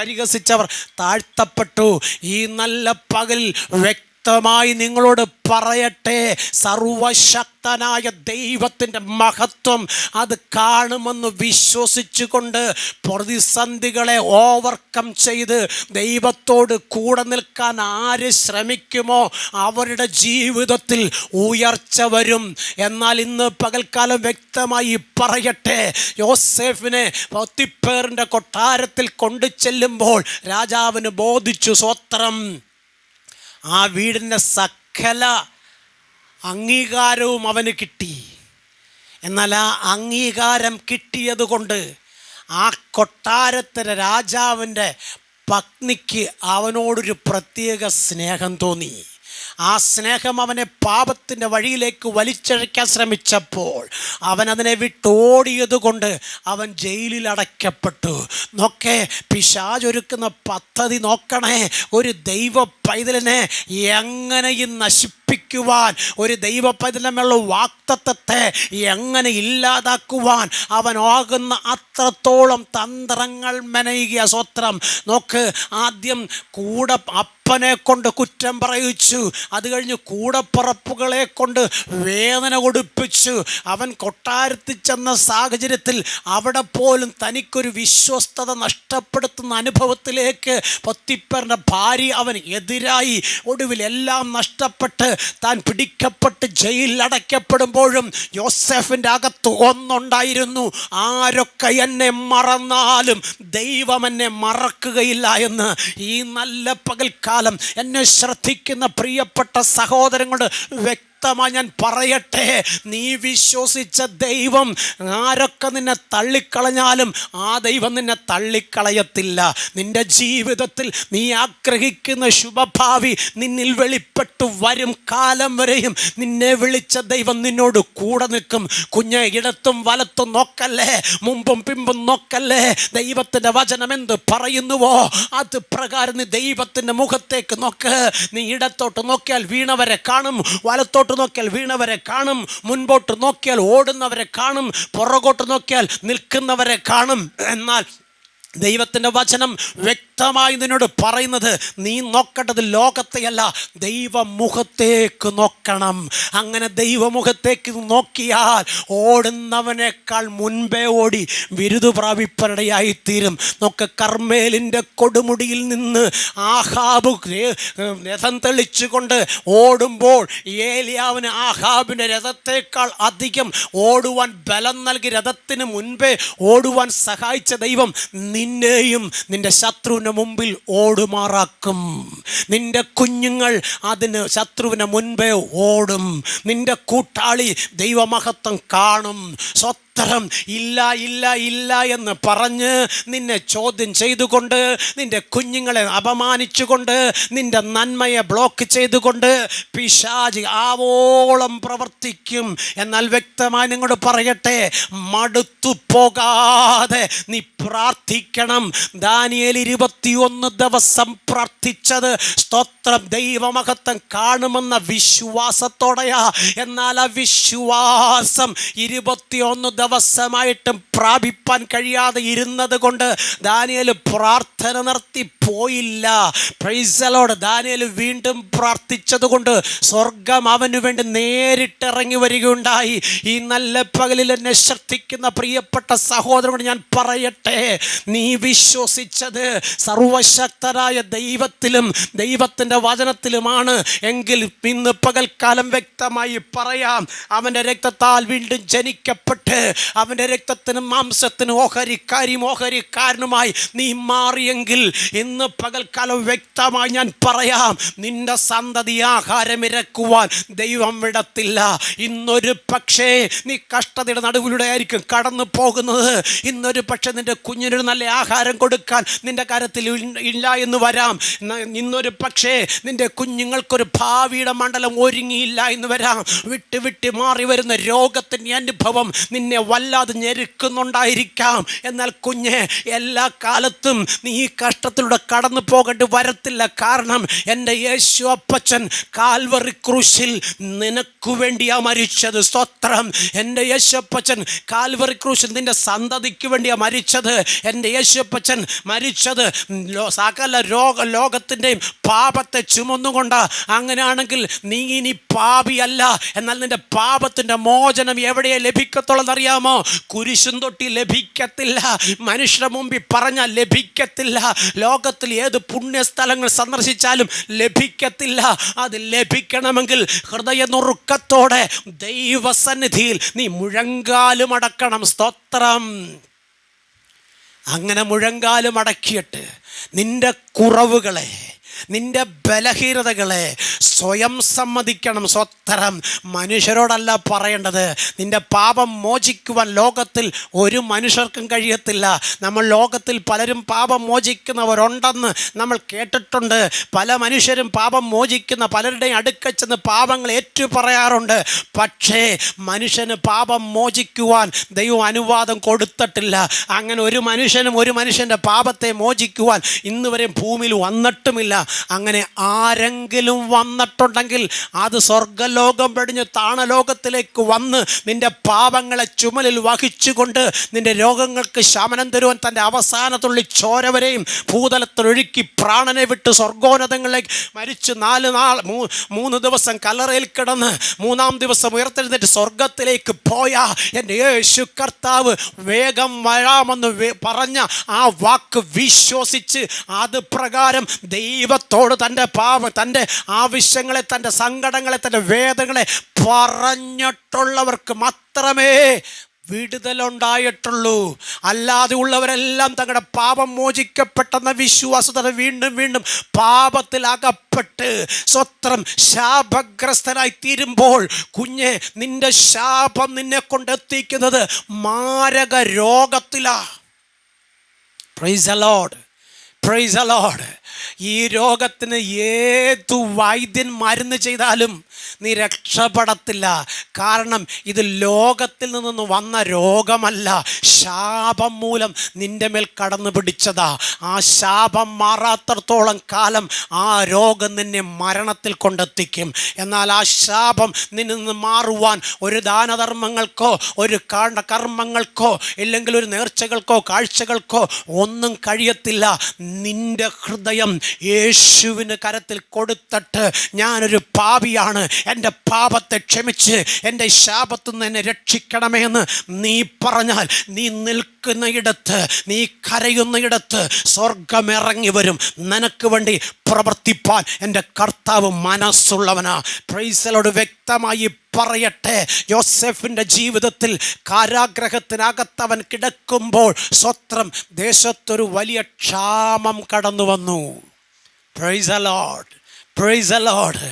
പരിഹസിച്ചവർ താഴ്ത്തപ്പെട്ടു. ഈ നല്ല പകൽ വ്യക്തമായി നിങ്ങളോട് പറയട്ടെ, സർവശക്തനായ ദൈവത്തിൻ്റെ മഹത്വം അത് കാണുമെന്ന് വിശ്വസിച്ചുകൊണ്ട് പ്രതിസന്ധികളെ ഓവർകം ചെയ്ത് ദൈവത്തോട് കൂടെ നിൽക്കാൻ ആര് ശ്രമിക്കുമോ അവരുടെ ജീവിതത്തിൽ ഉയർച്ച വരും. എന്നാൽ ഇന്ന് പകൽക്കാലം വ്യക്തമായി പറയട്ടെ, യോസേഫിനെ പോത്തിഫേറിൻ്റെ കൊട്ടാരത്തിൽ കൊണ്ടു ചെല്ലുമ്പോൾ രാജാവിന് ബോധിച്ചു. സ്വത്രം. ആ വീടിൻ്റെ സകല അംഗീകാരവും അവന് കിട്ടി. എന്നാൽ ആ അംഗീകാരം കിട്ടിയത് കൊണ്ട് ആ കൊട്ടാരത്തിലെ രാജാവിൻ്റെ പത്നിക്ക് അവനോടൊരു പ്രത്യേക സ്നേഹം തോന്നി. ആ സ്നേഹം അവനെ പാപത്തിൻ്റെ വഴിയിലേക്ക് വലിച്ചഴയ്ക്കാൻ ശ്രമിച്ചപ്പോൾ അവനതിനെ വിട്ടോടിയത് കൊണ്ട് അവൻ ജയിലിൽ അടയ്ക്കപ്പെട്ടു. നോക്കേ, പിശാചൊരുക്കുന്ന പദ്ധതി നോക്കണേ. ഒരു ദൈവ പൈതലിനെ എങ്ങനെയും നശിപ്പിക്കുവാൻ, ഒരു ദൈവ പൈതലിനുള്ള വാക്തത്വത്തെ എങ്ങനെ ഇല്ലാതാക്കുവാൻ അവനാകുന്ന അത്രത്തോളം തന്ത്രങ്ങൾ മെനയുക. സ്വത്രം. നോക്ക്, ആദ്യം കൂടെ അപ്പനെ കൊണ്ട് കുറ്റം പറയിച്ചു, അത് കഴിഞ്ഞ് കൂടപ്പറപ്പുകളെ കൊണ്ട് വേദന കൊടുപ്പിച്ചു. അവൻ കൊട്ടാരത്തിൽ ചെന്ന സാഹചര്യത്തിൽ അവിടെ പോലും തനിക്കൊരു വിശ്വസ്തത നഷ്ടപ്പെടുത്തുന്ന അനുഭവത്തിലേക്ക് പോത്തിഫേറിൻ്റെ ഭാര്യ അവൻ എതിരായി. ഒടുവിൽ എല്ലാം നഷ്ടപ്പെട്ട് താൻ പിടിക്കപ്പെട്ട് ജയിലിൽ അടയ്ക്കപ്പെടുമ്പോഴും യോസേഫിൻ്റെ അകത്ത് ഒന്നുണ്ടായിരുന്നു: ആരൊക്കെ എന്നെ മറന്നാലും ദൈവം എന്നെ മറക്കുകയില്ല എന്ന്. ഈ നല്ല പകൽക്കാലം എന്നെ ശ്രദ്ധിക്കുന്ന പ്രിയപ്പെട്ട സഹോദരങ്ങളോട് വ്യക്തമായി ഞാൻ പറയട്ടെ, നീ വിശ്വസിച്ച ദൈവം ആരൊക്കെ നിന്നെ തള്ളിക്കളഞ്ഞാലും ആ ദൈവം നിന്നെ തള്ളിക്കളയത്തില്ല. നിന്റെ ജീവിതത്തിൽ നീ ആഗ്രഹിക്കുന്ന ശുഭഭാവി നിന്നിൽ വെളിപ്പെട്ടു വരും കാലം വരെയും നിന്നെ വിളിച്ച ദൈവം നിന്നോട് കൂടെ നിൽക്കും. കുഞ്ഞെ, ഇടത്തും വലത്തും നോക്കല്ലേ, മുമ്പും പിമ്പും നോക്കല്ലേ. ദൈവത്തിൻ്റെ വചനം എന്ത് പറയുന്നുവോ അത് പ്രകാരം നീ ദൈവത്തിൻ്റെ മുഖത്തേക്ക് നോക്ക്. നീ ഇടത്തോട്ട് നോക്കിയാൽ വീണവരെ കാണും, വലത്തോട്ട് നോക്കിയാൽ വീണവരെ കാണും, മുൻപോട്ട് നോക്കിയാൽ ഓടുന്നവരെ കാണും, പുറകോട്ട് നോക്കിയാൽ നിൽക്കുന്നവരെ കാണും. എന്നാൽ ദൈവത്തിൻ്റെ വചനം വ്യക്തമായി നിന്നോട് പറയുന്നത്, നീ നോക്കേണ്ടത് ലോകത്തെയല്ല, ദൈവമുഖത്തേക്ക് നോക്കണം. അങ്ങനെ ദൈവമുഖത്തേക്ക് നോക്കിയാൽ ഓടുന്നവനേക്കാൾ മുൻപേ ഓടി ബിരുദ പ്രാപിപ്പനിടയായിത്തീരും. നോക്ക്, കർമ്മേലിൻ്റെ കൊടുമുടിയിൽ നിന്ന് ആഹാബ് രഥം തെളിച്ചുകൊണ്ട് ഓടുമ്പോൾ ഏലിയാവിന് ആഹാബിൻ്റെ രഥത്തേക്കാൾ അധികം ഓടുവാൻ ബലം നൽകി രഥത്തിന് മുൻപേ ഓടുവാൻ സഹായിച്ച ദൈവം നിന്നെയും നിന്റെ ശത്രുവിന് മുമ്പിൽ ഓടുമാറാക്കും. നിന്റെ കുഞ്ഞുങ്ങൾ അതിന് ശത്രുവിന് മുൻപേ ഓടും. നിന്റെ കൂട്ടാളി ദൈവമഹത്വം കാണും. സ്തോത്രം. ഇല്ല ഇല്ല ഇല്ല എന്ന് പറഞ്ഞ് നിന്നെ ചോദ്യം ചെയ്തുകൊണ്ട്, നിന്റെ കുഞ്ഞുങ്ങളെ അപമാനിച്ചുകൊണ്ട്, നിന്റെ നന്മയെ ബ്ലോക്ക് ചെയ്തുകൊണ്ട് പിശാച് ആവോളം പ്രവർത്തിക്കും. എന്നാൽ വ്യക്തമായി നിങ്ങളോട് പറയട്ടെ, മടുത്തു പോകാതെ നീ പ്രാർത്ഥിക്കണം. ദാനിയേൽ 21 ദിവസം പ്രാർത്ഥിച്ചത് സ്തോത്രം ദൈവമഹത്വം കാണുമെന്ന വിശ്വാസത്തോടെയാ. എന്നാൽ ആ വിശ്വാസം 21 ദിവസമായിട്ടും പ്രാപിപ്പാൻ കഴിയാതെ ഇരുന്നത് കൊണ്ട് ദാനിയേൽ പ്രാർത്ഥന നിർത്തി പോയില്ല. Price the Lord. ദാനിയേൽ വീണ്ടും പ്രാർത്ഥിച്ചത് കൊണ്ട് സ്വർഗം അവന് വേണ്ടി നേരിട്ടിറങ്ങി വരികയുണ്ടായി. ഈ നല്ല പകലിൽ എന്നെ ശ്രദ്ധിക്കുന്ന പ്രിയപ്പെട്ട സഹോദരനോട് ഞാൻ പറയട്ടെ, നീ വിശ്വസിച്ചത് സർവശക്തനായ ദൈവത്തിലും ദൈവത്തിൻ്റെ വചനത്തിലുമാണ് എങ്കിൽ ഇന്ന് പകൽക്കാലം വ്യക്തമായി പറയാം, അവൻ്റെ രക്തത്താൽ വീണ്ടും ജനിക്കപ്പെട്ട് അവൻ്റെ രക്തത്തിനും മാംസത്തിനും ഓഹരിക്കാരനുമായി നീ മാറിയെങ്കിൽ ഇന്ന് പകൽക്കാലം വ്യക്തമായി ഞാൻ പറയാം, നിന്റെ സന്തതി ആഹാരം ഇറക്കുവാൻ ദൈവം വിടത്തില്ല. ഇന്നൊരു പക്ഷേ നീ കഷ്ടതയുടെ നടുവിലൂടെ ആയിരിക്കും കടന്നു പോകുന്നത്. ഇന്നൊരു പക്ഷേ നിന്റെ കുഞ്ഞിനൊരു നല്ല ആഹാരം കൊടുക്കാൻ നിന്റെ കാര്യത്തിൽ ഇല്ല എന്ന് വരാം. ഇന്നൊരു പക്ഷേ നിന്റെ കുഞ്ഞുങ്ങൾക്കൊരു ഭാവിയുടെ മണ്ഡലം ഒരുങ്ങിയില്ല എന്ന് വരാം. വിട്ട് മാറി വരുന്ന രോഗത്തിൻ്റെ അനുഭവം നിന്നെ വല്ലാതെ ഞെരുക്കുന്നുണ്ടായിരിക്കാം. എന്നാൽ കുഞ്ഞെ, എല്ലാ കാലത്തും നീ ഈ കഷ്ടത്തിലൂടെ കടന്നു പോകേണ്ടി വരത്തില്ല. കാരണം എൻ്റെ യേശു അപ്പച്ചൻ കാൽവറി ക്രൂശിൽ നിനക്കു വേണ്ടിയാ മരിച്ചത്. സ്തോത്രം. എൻ്റെ യേശു അപ്പച്ചൻ കാൽവറി ക്രൂശിൽ നിന്റെ സന്തതിക്ക് വേണ്ടിയാ മരിച്ചത്. എൻ്റെ യേശു അപ്പച്ചൻ മരിച്ചത് സകല ലോകത്തിൻ്റെയും പാപത്തെ ചുമന്നുകൊണ്ടാ. അങ്ങനെയാണെങ്കിൽ നീ ഇനി പാപിയല്ല. എന്നാൽ നിന്റെ പാപത്തിൻ്റെ മോചനം എവിടെയേ ലഭിക്കത്തുള്ളൂ എന്നറിയാമോ? കുരിശും തൊട്ടി ലഭിക്കത്തില്ല. മനുഷ്യരുടെ മുമ്പിൽ പറഞ്ഞാൽ ലഭിക്കത്തില്ല. ലോകത്തിൽ ഏത് പുണ്യസ്ഥലങ്ങൾ സന്ദർശിച്ചാലും ലഭിക്കത്തില്ല. അത് ലഭിക്കണമെങ്കിൽ ഹൃദയനുറുക്കത്തോടെ ദൈവസന്നിധിയിൽ നീ മുഴങ്കാലും അടക്കണം. സ്തോത്രം. അങ്ങനെ മുഴങ്കാലും അടക്കിയിട്ട് നിന്റെ കുറവുകളെ, നിന്റെ ബലഹീനതകളെ സ്വയം സമ്മതിക്കണം. സ്വത്തരം. മനുഷ്യരോടല്ല പറയേണ്ടത്. നിന്റെ പാപം മോചിക്കുവാൻ ലോകത്തിൽ ഒരു മനുഷ്യർക്കും കഴിയത്തില്ല. നമ്മൾ ലോകത്തിൽ പലരും പാപം മോചിക്കുന്നവരുണ്ടെന്ന് നമ്മൾ കേട്ടിട്ടുണ്ട്. പല മനുഷ്യരും പാപം മോചിക്കുന്ന പലരുടെയും അടുക്കച്ചെന്ന് പാപങ്ങൾ ഏറ്റു പറയാറുണ്ട്. പക്ഷേ മനുഷ്യന് പാപം മോചിക്കുവാൻ ദൈവം അനുവാദം കൊടുത്തിട്ടില്ല. അങ്ങനെ ഒരു മനുഷ്യൻ്റെ പാപത്തെ മോചിക്കുവാൻ ഇന്നുവരെ ഭൂമിയിൽ വന്നിട്ടുമില്ല. അങ്ങനെ ആരെങ്കിലും വന്നിട്ടുണ്ടെങ്കിൽ അത് സ്വർഗലോകം വെടിഞ്ഞ് താണലോകത്തിലേക്ക് വന്ന് നിന്റെ പാപങ്ങളെ ചുമലിൽ വഹിച്ചുകൊണ്ട് നിന്റെ രോഗങ്ങൾക്ക് ശമനം തരുവാൻ തൻ്റെ അവസാനത്തുള്ളി ചോര വരെയും ഭൂതലത്തിലൊഴുക്കി പ്രാണനെ വിട്ട് സ്വർഗോന്നതങ്ങളിലേക്ക് മരിച്ച് 3 ദിവസം കല്ലറയിൽ കിടന്ന് 3-ാം ദിവസം ഉയർത്തെഴുന്നേറ്റ് സ്വർഗത്തിലേക്ക് പോയ എൻ്റെ യേശു കർത്താവ് വേഗം വരാമെന്ന് പറഞ്ഞ ആ വാക്ക് വിശ്വസിച്ച് അത് പ്രകാരം ദൈവത്തോട് തൻ്റെ തൻ്റെ ആവശ്യങ്ങളെ, തൻ്റെ സങ്കടങ്ങളെ, തൻ്റെ വേദനകളെ പറഞ്ഞിട്ടുള്ളവർക്ക് മാത്രമേ വിടുതലുണ്ടായിട്ടുള്ളൂ. അല്ലാതെ ഉള്ളവരെല്ലാം തങ്ങളുടെ പാപം മോചിക്കപ്പെട്ടെന്ന വിശ്വാസത്തോടെ വീണ്ടും പാപത്തിൽ അകപ്പെട്ട് സ്വത്രം ശാപഗ്രസ്തനായി തീരുമ്പോൾ കുഞ്ഞെ, നിന്റെ ശാപം നിന്നെ കൊണ്ടെത്തിക്കുന്നത് മാരക രോഗത്തിലാ. Praise the Lord. Praise the Lord. ഈ രോഗത്തിന് ഏതു വൈദ്യൻ മരുന്ന് ചെയ്താലും നീ രക്ഷപ്പെടത്തില്ല. കാരണം ഇത് ലോകത്തിൽ നിന്ന് വന്ന രോഗമല്ല, ശാപം മൂലം നിന്റെ മേൽ കടന്നു പിടിച്ചതാ. ആ ശാപം മാറാത്തടത്തോളം കാലം ആ രോഗം നിന്നെ മരണത്തിൽ കൊണ്ടെത്തിക്കും. എന്നാൽ ആ ശാപം നിന്നിൽ നിന്ന് മാറുവാൻ ഒരു ദാനധർമ്മങ്ങൾക്കോ ഒരു കർമ്മങ്ങൾക്കോ ഇല്ലെങ്കിൽ ഒരു നേർച്ചകൾക്കോ കാഴ്ചകൾക്കോ ഒന്നും കഴിയത്തില്ല. നിന്റെ ഹൃദയം യേശുവിന് കരത്തിൽ കൊടുത്തിട്ട് ഞാനൊരു പാപിയാണ്, എൻ്റെ പാപത്തെ ക്ഷമിച്ച് എൻ്റെ ശാപത്തു നിന്ന് എന്നെ രക്ഷിക്കണമേ എന്ന് നീ പറഞ്ഞാൽ, നീ നിൽക്കുന്ന ഇടത്ത്, നീ കരയുന്ന ഇടത്ത് സ്വർഗം ഇറങ്ങി വരും. നിനക്ക് വേണ്ടി പ്രവർത്തിപ്പാൻ എൻ്റെ കർത്താവ് മനസ്സുള്ളവനാ. Price the Lord. വ്യക്തമായി പറയട്ടെ, യോസേഫിൻ്റെ ജീവിതത്തിൽ കാരാഗ്രഹത്തിനകത്തവൻ കിടക്കുമ്പോൾ സ്വത്രം ദേശത്തൊരു വലിയ ക്ഷാമം കടന്നു വന്നു. Price the Lord. Praise the Lord.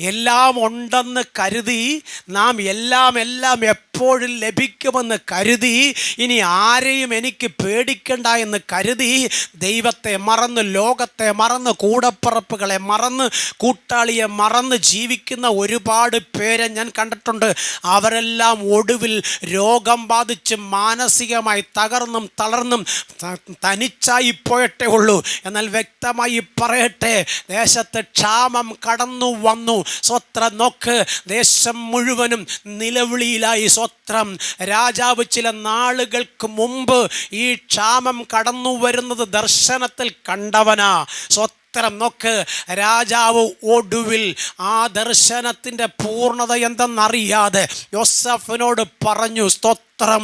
എല്ലാം ഉണ്ടെന്ന് കരുതി നാം എല്ലാം എപ്പോഴും ലഭിക്കുമെന്ന് കരുതി, ഇനി ആരെയും എനിക്ക് പേടിക്കണ്ട എന്ന് കരുതി ദൈവത്തെ മറന്ന്, ലോകത്തെ മറന്ന്, കൂടപ്പിറപ്പുകളെ മറന്ന്, കൂട്ടാളിയെ മറന്ന് ജീവിക്കുന്ന ഒരുപാട് പേരെ ഞാൻ കണ്ടിട്ടുണ്ട്. അവരെല്ലാം ഒടുവിൽ രോഗം ബാധിച്ച് മാനസികമായി തകർന്നും തളർന്നും തനിച്ചായി പോയിട്ടേ ഉള്ളൂ. എന്നാൽ വ്യക്തമായി പറയട്ടെ, ദേശത്ത് ക്ഷാമം കടന്നു വന്നു. സ്വത്രം നോക്ക്, ദേശം മുഴുവനും നിലവിളിയിലായി. സ്വത്രം രാജാവ് ചില നാളുകൾക്ക് മുമ്പ് ഈ ക്ഷാമം കടന്നു വരുന്നത് ദർശനത്തിൽ കണ്ടവനാ. സ്വത്രം നോക്ക്, രാജാവ് ഒടുവിൽ ആ ദർശനത്തിൻ്റെ പൂർണ്ണത എന്തെന്നറിയാതെ യോസഫിനോട് പറഞ്ഞു, സ്തോത്രം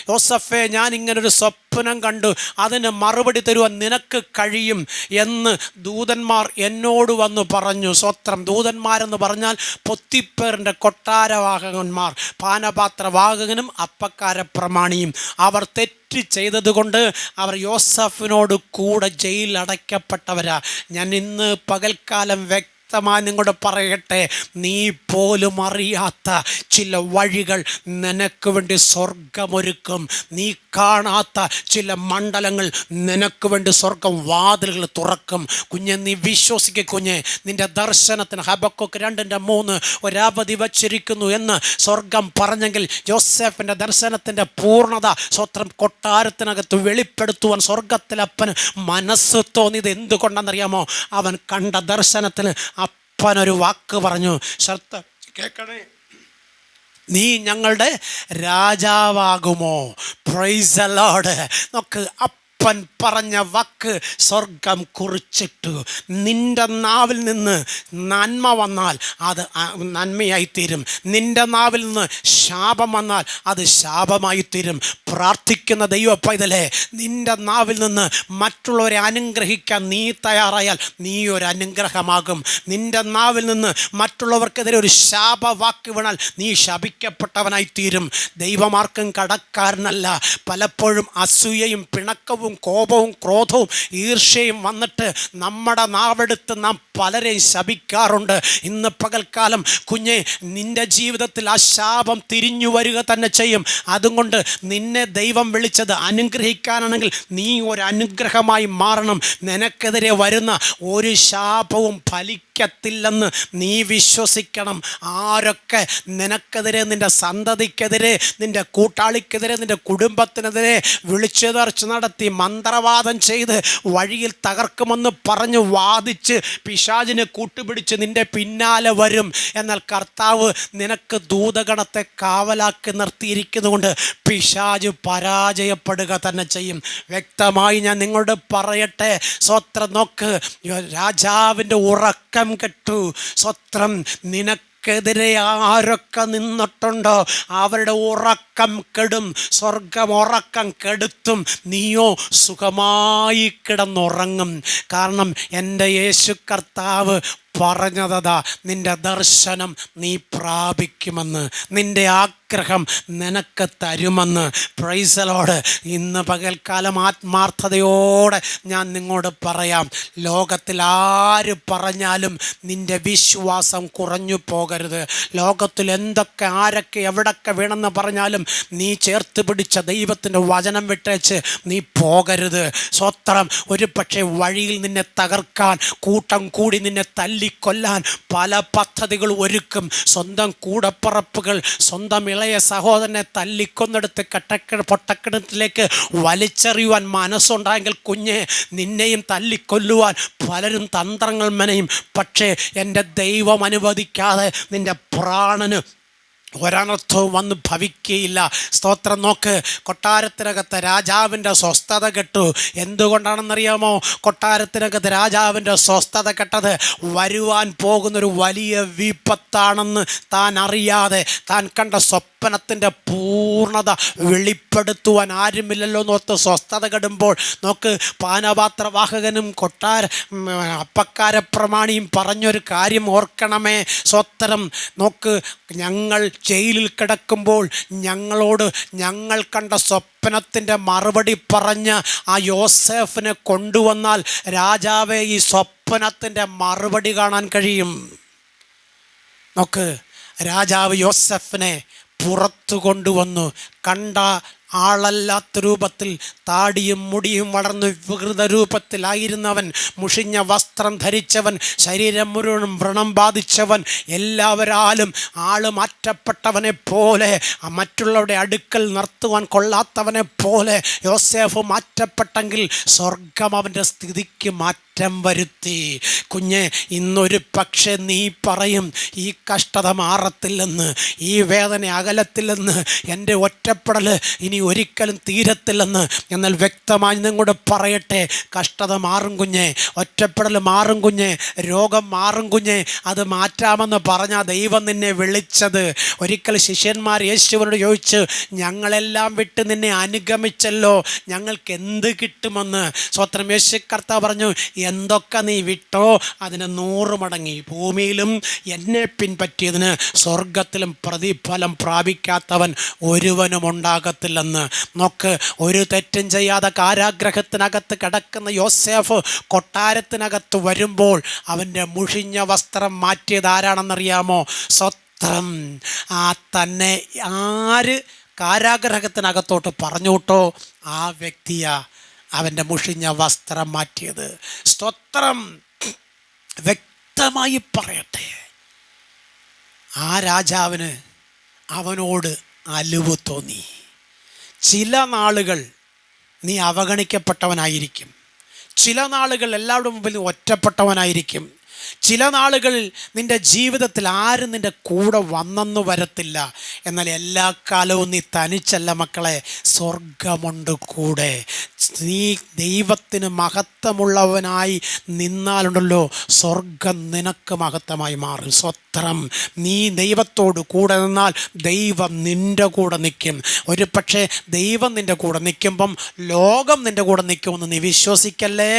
യോസഫേ, ഞാൻ ഇങ്ങനൊരു സ്വപ്നം കണ്ടു, അതിന് മറുപടി തരുവാൻ നിനക്ക് കഴിയും എന്ന് ദൂതന്മാർ എന്നോട് വന്ന് പറഞ്ഞു. സ്വത്രം ദൂതന്മാരെന്ന് പറഞ്ഞാൽ പൊത്തിപ്പേറിൻ്റെ കൊട്ടാരവാഹകന്മാർ, പാനപാത്രവാഹകനും അപ്പക്കാരപ്രമാണിയും. അവർ തെറ്റ് ചെയ്തതുകൊണ്ട് അവർ യോസഫിനോട് കൂടെ ജയിലിൽ അടയ്ക്കപ്പെട്ടവരാ. ഞാൻ ഇന്ന് പകൽക്കാലം നിങ്ങളോട് പറയട്ടെ, നീ പോലും അറിയാത്ത ചില വഴികൾ നിനക്ക് വേണ്ടി സ്വർഗമൊരുക്കും. നീ കാണാത്ത ചില മണ്ഡലങ്ങൾ നിനക്ക് വേണ്ടി സ്വർഗം വാതിലുകൾ തുറക്കും. കുഞ്ഞെ, നീ വിശ്വസിക്കുക. കുഞ്ഞെ, നിന്റെ ദർശനത്തിന് ഹബക്കൂക്ക് 2:3 ഒരവധി വച്ചിരിക്കുന്നു എന്ന് സ്വർഗം പറഞ്ഞെങ്കിൽ യോസേഫിൻ്റെ ദർശനത്തിൻ്റെ പൂർണ്ണത സ്വത്രം കൊട്ടാരത്തിനകത്ത് വെളിപ്പെടുത്തുവാൻ സ്വർഗത്തിലപ്പന് മനസ്സ് തോന്നിയത് എന്തുകൊണ്ടെന്നറിയാമോ? അവൻ കണ്ട ദർശനത്തിന് അപ്പനൊരു വാക്ക് പറഞ്ഞു. ശ്രദ്ധ കേൾക്കണേ, നീ ഞങ്ങളുടെ രാജാവാകുമോ? Price the Lord. നോക്ക്, അപ്പൻ പറഞ്ഞ വാക്ക് സ്വർഗം കുറിച്ചിട്ടു. നിന്റെ നാവിൽ നിന്ന് നന്മ വന്നാൽ അത് നന്മയായിത്തീരും. നിന്റെ നാവിൽ നിന്ന് ശാപം വന്നാൽ അത് ശാപമായിത്തീരും. പ്രാർത്ഥിക്കുന്ന ദൈവ പൈതലേ, നിന്റെ നാവിൽ നിന്ന് മറ്റുള്ളവരെ അനുഗ്രഹിക്കാൻ നീ തയ്യാറായാൽ നീ ഒരു അനുഗ്രഹമാകും. നിന്റെ നാവിൽ നിന്ന് മറ്റുള്ളവർക്കെതിരെ ഒരു ശാപവാക്ക് വീണാൽ നീ ശപിക്കപ്പെട്ടവനായിത്തീരും. ദൈവമാർക്കും കടക്കാരനല്ല. പലപ്പോഴും അസൂയയും പിണക്കവും കോപവും ക്രോധവും ഈർഷ്യയും വന്നിട്ട് നമ്മുടെ നാവെടുത്ത് നാം പലരെയും ശപിക്കാറുണ്ട്. ഇന്ന് പകൽക്കാലം കുഞ്ഞെ, നിന്റെ ജീവിതത്തിൽ ആ ശാപം തിരിഞ്ഞു വരിക തന്നെ ചെയ്യും. അതുകൊണ്ട് നിന്നെ ദൈവം വിളിച്ചത് അനുഗ്രഹിക്കാനാണെങ്കിൽ നീ ഒരു അനുഗ്രഹമായി മാറണം. നിനക്കെതിരെ വരുന്ന ഒരു ശാപവും ഫലിക്കത്തില്ലെന്ന് നീ വിശ്വസിക്കണം. ആരൊക്കെ നിനക്കെതിരെ, നിന്റെ സന്തതിക്കെതിരെ, നിന്റെ കൂട്ടാളിക്കെതിരെ, നിന്റെ കുടുംബത്തിനെതിരെ വിളിച്ചുതർച്ച നടത്തി മന്ത്രവാദം ചെയ്ത് വഴിയിൽ തകർക്കുമെന്ന് പറഞ്ഞ് വാദിച്ച് പിശാചിനെ കൂട്ടുപിടിച്ച് നിന്റെ പിന്നാലെ വരും. എന്നാൽ കർത്താവ് നിനക്ക് ദൂതഗണത്തെ കാവലാക്കി നിർത്തിയിരിക്കുന്നതുകൊണ്ട് പിശാച് പരാജയപ്പെടുക തന്നെ ചെയ്യും. വ്യക്തമായി ഞാൻ നിങ്ങളോട് പറയട്ടെ, സ്വത്രം നോക്ക്, രാജാവിൻ്റെ ഉറക്കം കെട്ടു. സ്വത്രം നിനക്കെതിരെ ആരൊക്കെ നിന്നിട്ടുണ്ടോ അവരുടെ ഉറക്കം കെടും. സ്വർഗം ഉറക്കം കെടുത്തും. നീയോ സുഖമായി കിടന്നുറങ്ങും. കാരണം എൻ്റെ യേശു കർത്താവ് പറഞ്ഞതാ, നിന്റെ ദർശനം നീ പ്രാപിക്കുമെന്ന്, നിന്റെ ആഗ്രഹം നിനക്ക് തരുമെന്ന്. Price the Lord. ഇന്ന് പകൽക്കാലം ആത്മാർത്ഥതയോടെ ഞാൻ നിങ്ങളോട് പറയാം, ലോകത്തിൽ ആര് പറഞ്ഞാലും നിന്റെ വിശ്വാസം കുറഞ്ഞു പോകരുത്. ലോകത്തിൽ എന്തൊക്കെ ആരൊക്കെ എവിടൊക്കെ വേണമെന്ന് പറഞ്ഞാലും നീ ചേർത്ത് പിടിച്ച ദൈവത്തിൻ്റെ വചനം വിട്ടേച്ച് നീ പോകരുത്. സ്വത്രം ഒരു പക്ഷേ വഴിയിൽ നിന്നെ തകർക്കാൻ, കൂട്ടം കൂടി നിന്നെ കൊല്ലാൻ പല പദ്ധതികൾ ഒരുക്കും. സ്വന്തം കൂടപ്പറപ്പുകൾ സ്വന്തം ഇളയ സഹോദരനെ തല്ലിക്കൊന്നെടുത്ത് പൊട്ടക്കിണറ്റിലേക്ക് വലിച്ചെറിയുവാൻ മനസ്സുണ്ടായെങ്കിൽ കുഞ്ഞെ, നിന്നെയും തല്ലിക്കൊല്ലുവാൻ പലരും തന്ത്രങ്ങൾ മെനയും. പക്ഷേ എൻ്റെ ദൈവം അനുവദിക്കാതെ നിൻ്റെ പ്രാണന് ഒരനർത്ഥവും വന്ന് ഭവിക്കുകയില്ല. സ്തോത്രം നോക്ക്, കൊട്ടാരത്തിനകത്ത് രാജാവിൻ്റെ സ്വസ്ഥത കെട്ടു. എന്തുകൊണ്ടാണെന്നറിയാമോ? കൊട്ടാരത്തിനകത്ത് രാജാവിൻ്റെ സ്വസ്ഥത കെട്ടത് വരുവാൻ പോകുന്നൊരു വലിയ വിപത്താണെന്ന് താൻ അറിയാതെ, താൻ കണ്ട സ്വപ്നത്തിൻ്റെ പൂർണ്ണത വെളിപ്പെടുത്തുവാൻ ആരുമില്ലല്ലോ എന്നോർത്ത് സ്വസ്ഥത കെടുമ്പോൾ നോക്ക്, പാനപാത്രവാഹകനും അപ്പക്കാരപ്രമാണിയും പറഞ്ഞൊരു കാര്യം ഓർക്കണമേ. സ്വത്രം നോക്ക്, ഞങ്ങൾ ജയിലിൽ കിടക്കുമ്പോൾ ഞങ്ങളോട് ഞങ്ങൾ കണ്ട സ്വപ്നത്തിൻ്റെ മറുപടി പറഞ്ഞ് ആ യോസേഫിനെ കൊണ്ടുവന്നാൽ രാജാവേ, ഈ സ്വപ്നത്തിൻ്റെ മറുപടി കാണാൻ കഴിയും. നോക്ക്, രാജാവ് യോസെഫിനെ പുറത്തു കൊണ്ടുവന്നു. കണ്ട ആളല്ലാത്ത രൂപത്തിൽ താടിയും മുടിയും വളർന്നു വികൃത രൂപത്തിലായിരുന്നവൻ, മുഷിഞ്ഞ വസ്ത്രം ധരിച്ചവൻ, ശരീരം മുഴുവൻ വ്രണം ബാധിച്ചവൻ, എല്ലാവരാലും ആള് മാറ്റപ്പെട്ടവനെ പോലെ, മറ്റുള്ളവരുടെ അടുക്കൽ നിർത്തുവാൻ കൊള്ളാത്തവനെ പോലെ യോസേഫ് മാറ്റപ്പെട്ടെങ്കിൽ സ്വർഗം അവൻ്റെ സ്ഥിതിക്ക് മാറ്റം വരുത്തി. കുഞ്ഞെ, ഇന്നൊരു പക്ഷേ നീ പറയും, ഈ കഷ്ടത മാറത്തില്ലെന്ന്, ഈ വേദന അകലത്തില്ലെന്ന്, എൻ്റെ ഒറ്റപ്പെടൽ ഇനി ഒരിക്കലും തീരത്തില്ലെന്ന്. എന്നാൽ വ്യക്തമായി നിങ്ങളോട് പറയട്ടെ, കഷ്ടത മാറും കുഞ്ഞെ, ഒറ്റപ്പെടൽ മാറും കുഞ്ഞെ, രോഗം മാറും കുഞ്ഞെ. അത് മാറ്റാമെന്ന് പറഞ്ഞാൽ ദൈവം നിന്നെ വിളിച്ചത്. ഒരിക്കൽ ശിഷ്യന്മാർ യേശുവിനോട് ചോദിച്ചു, ഞങ്ങളെല്ലാം വിട്ട് നിന്നെ അനുഗമിച്ചല്ലോ, ഞങ്ങൾക്ക് എന്ത് കിട്ടുമെന്ന്. സ്വത്രം. യേശു കർത്താവ് പറഞ്ഞു, എന്തൊക്കെ നീ വിട്ടോ അതിന് 100 മടങ്ങി. ഭൂമിയിലും എന്നെ പിൻപറ്റിയതിന് സ്വർഗത്തിലും പ്രതിഫലം പ്രാപിക്കാത്തവൻ ഒരുവനും ഉണ്ടാകത്തില്ലെന്ന്. നോക്ക്, ഒരു തെറ്റും ചെയ്യാതെ കാരാഗ്രഹത്തിനകത്ത് കിടക്കുന്ന യോസേഫ് കൊട്ടാരത്തിനകത്ത് വരുമ്പോൾ അവൻ്റെ മുഷിഞ്ഞ വസ്ത്രം മാറ്റിയത് ആരാണെന്നറിയാമോ? സ്വത്രം. തന്നെ ആര് കാരാഗ്രഹത്തിനകത്തോട്ട് പറഞ്ഞു വിട്ടോ ആ വ്യക്തിയാ അവൻ്റെ മുഷിഞ്ഞ വസ്ത്രം മാറ്റിയത്. സ്തോത്രം. വ്യക്തമായി പറയട്ടെ, ആ രാജാവിന് അവനോട് അലിവ് തോന്നി. ചില നാളുകൾ നീ അവഗണിക്കപ്പെട്ടവനായിരിക്കും, ചില നാളുകൾ എല്ലാവരുടെ മുമ്പിൽ ഒറ്റപ്പെട്ടവനായിരിക്കും, ചില നാളുകളിൽ നിൻ്റെ ജീവിതത്തിൽ ആരും നിൻ്റെ കൂടെ വന്നെന്ന് വരത്തില്ല. എന്നാൽ എല്ലാ കാലവും നീ തനിച്ചല്ല മക്കളെ, സ്വർഗമുണ്ട് കൂടെ. നീ ദൈവത്തിന് മഹത്വമുള്ളവനായി നിന്നാലുണ്ടല്ലോ, സ്വർഗം നിനക്ക് മഹത്വമായി മാറും. സ്വത്രം. നീ ദൈവത്തോട് കൂടെ നിന്നാൽ ദൈവം നിൻ്റെ കൂടെ നിൽക്കും. ഒരു പക്ഷേ ദൈവം നിൻ്റെ കൂടെ നിൽക്കുമ്പം ലോകം നിൻ്റെ കൂടെ നിൽക്കുമെന്ന് നീ വിശ്വസിക്കല്ലേ.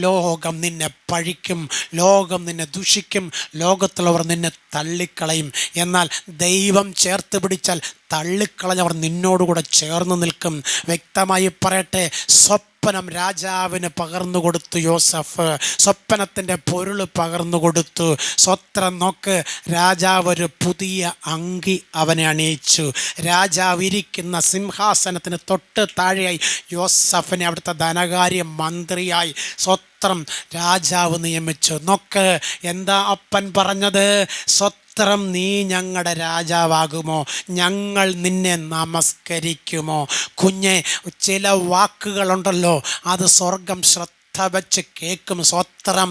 ലോകം നിന്നെ പഴിക്കും, ലോകം നിന്നെ ദുഷിക്കും, ലോകത്തുള്ളവർ നിന്നെ തള്ളിക്കളയും. എന്നാൽ ദൈവം ചേർത്ത് പിടിച്ചാൽ തള്ളിക്കളഞ്ഞവർ നിന്നോടുകൂടെ ചേർന്ന് നിൽക്കും. വ്യക്തമായി പറയട്ടെ, സ്വപ്നം രാജാവിന് പകർന്നു കൊടുത്തു യോസഫ്. സ്വപ്നത്തിൻ്റെ പൊരുൾ പകർന്നു കൊടുത്തു. സ്വത്രം. നോക്ക്, രാജാവ് ഒരു പുതിയ അങ്കി അവനെ അണിയിച്ചു. രാജാവ് ഇരിക്കുന്ന സിംഹാസനത്തിന് തൊട്ട് താഴെയായി യോസഫിനെ അവിടുത്തെ ധനകാര്യ മന്ത്രിയായി സ്വത്രം രാജാവ് നിയമിച്ചു. നോക്ക്, എന്താ അപ്പൻ പറഞ്ഞത്? സ്വത്രം. നീ ഞങ്ങളുടെ രാജാവാകുമോ? ഞങ്ങൾ നിന്നെ നമസ്കരിക്കുമോ? കുഞ്ഞെ, ചില വാക്കുകളുണ്ടല്ലോ, അത് സ്വർഗം വെച്ച് കേൾക്കും. സ്വത്രം.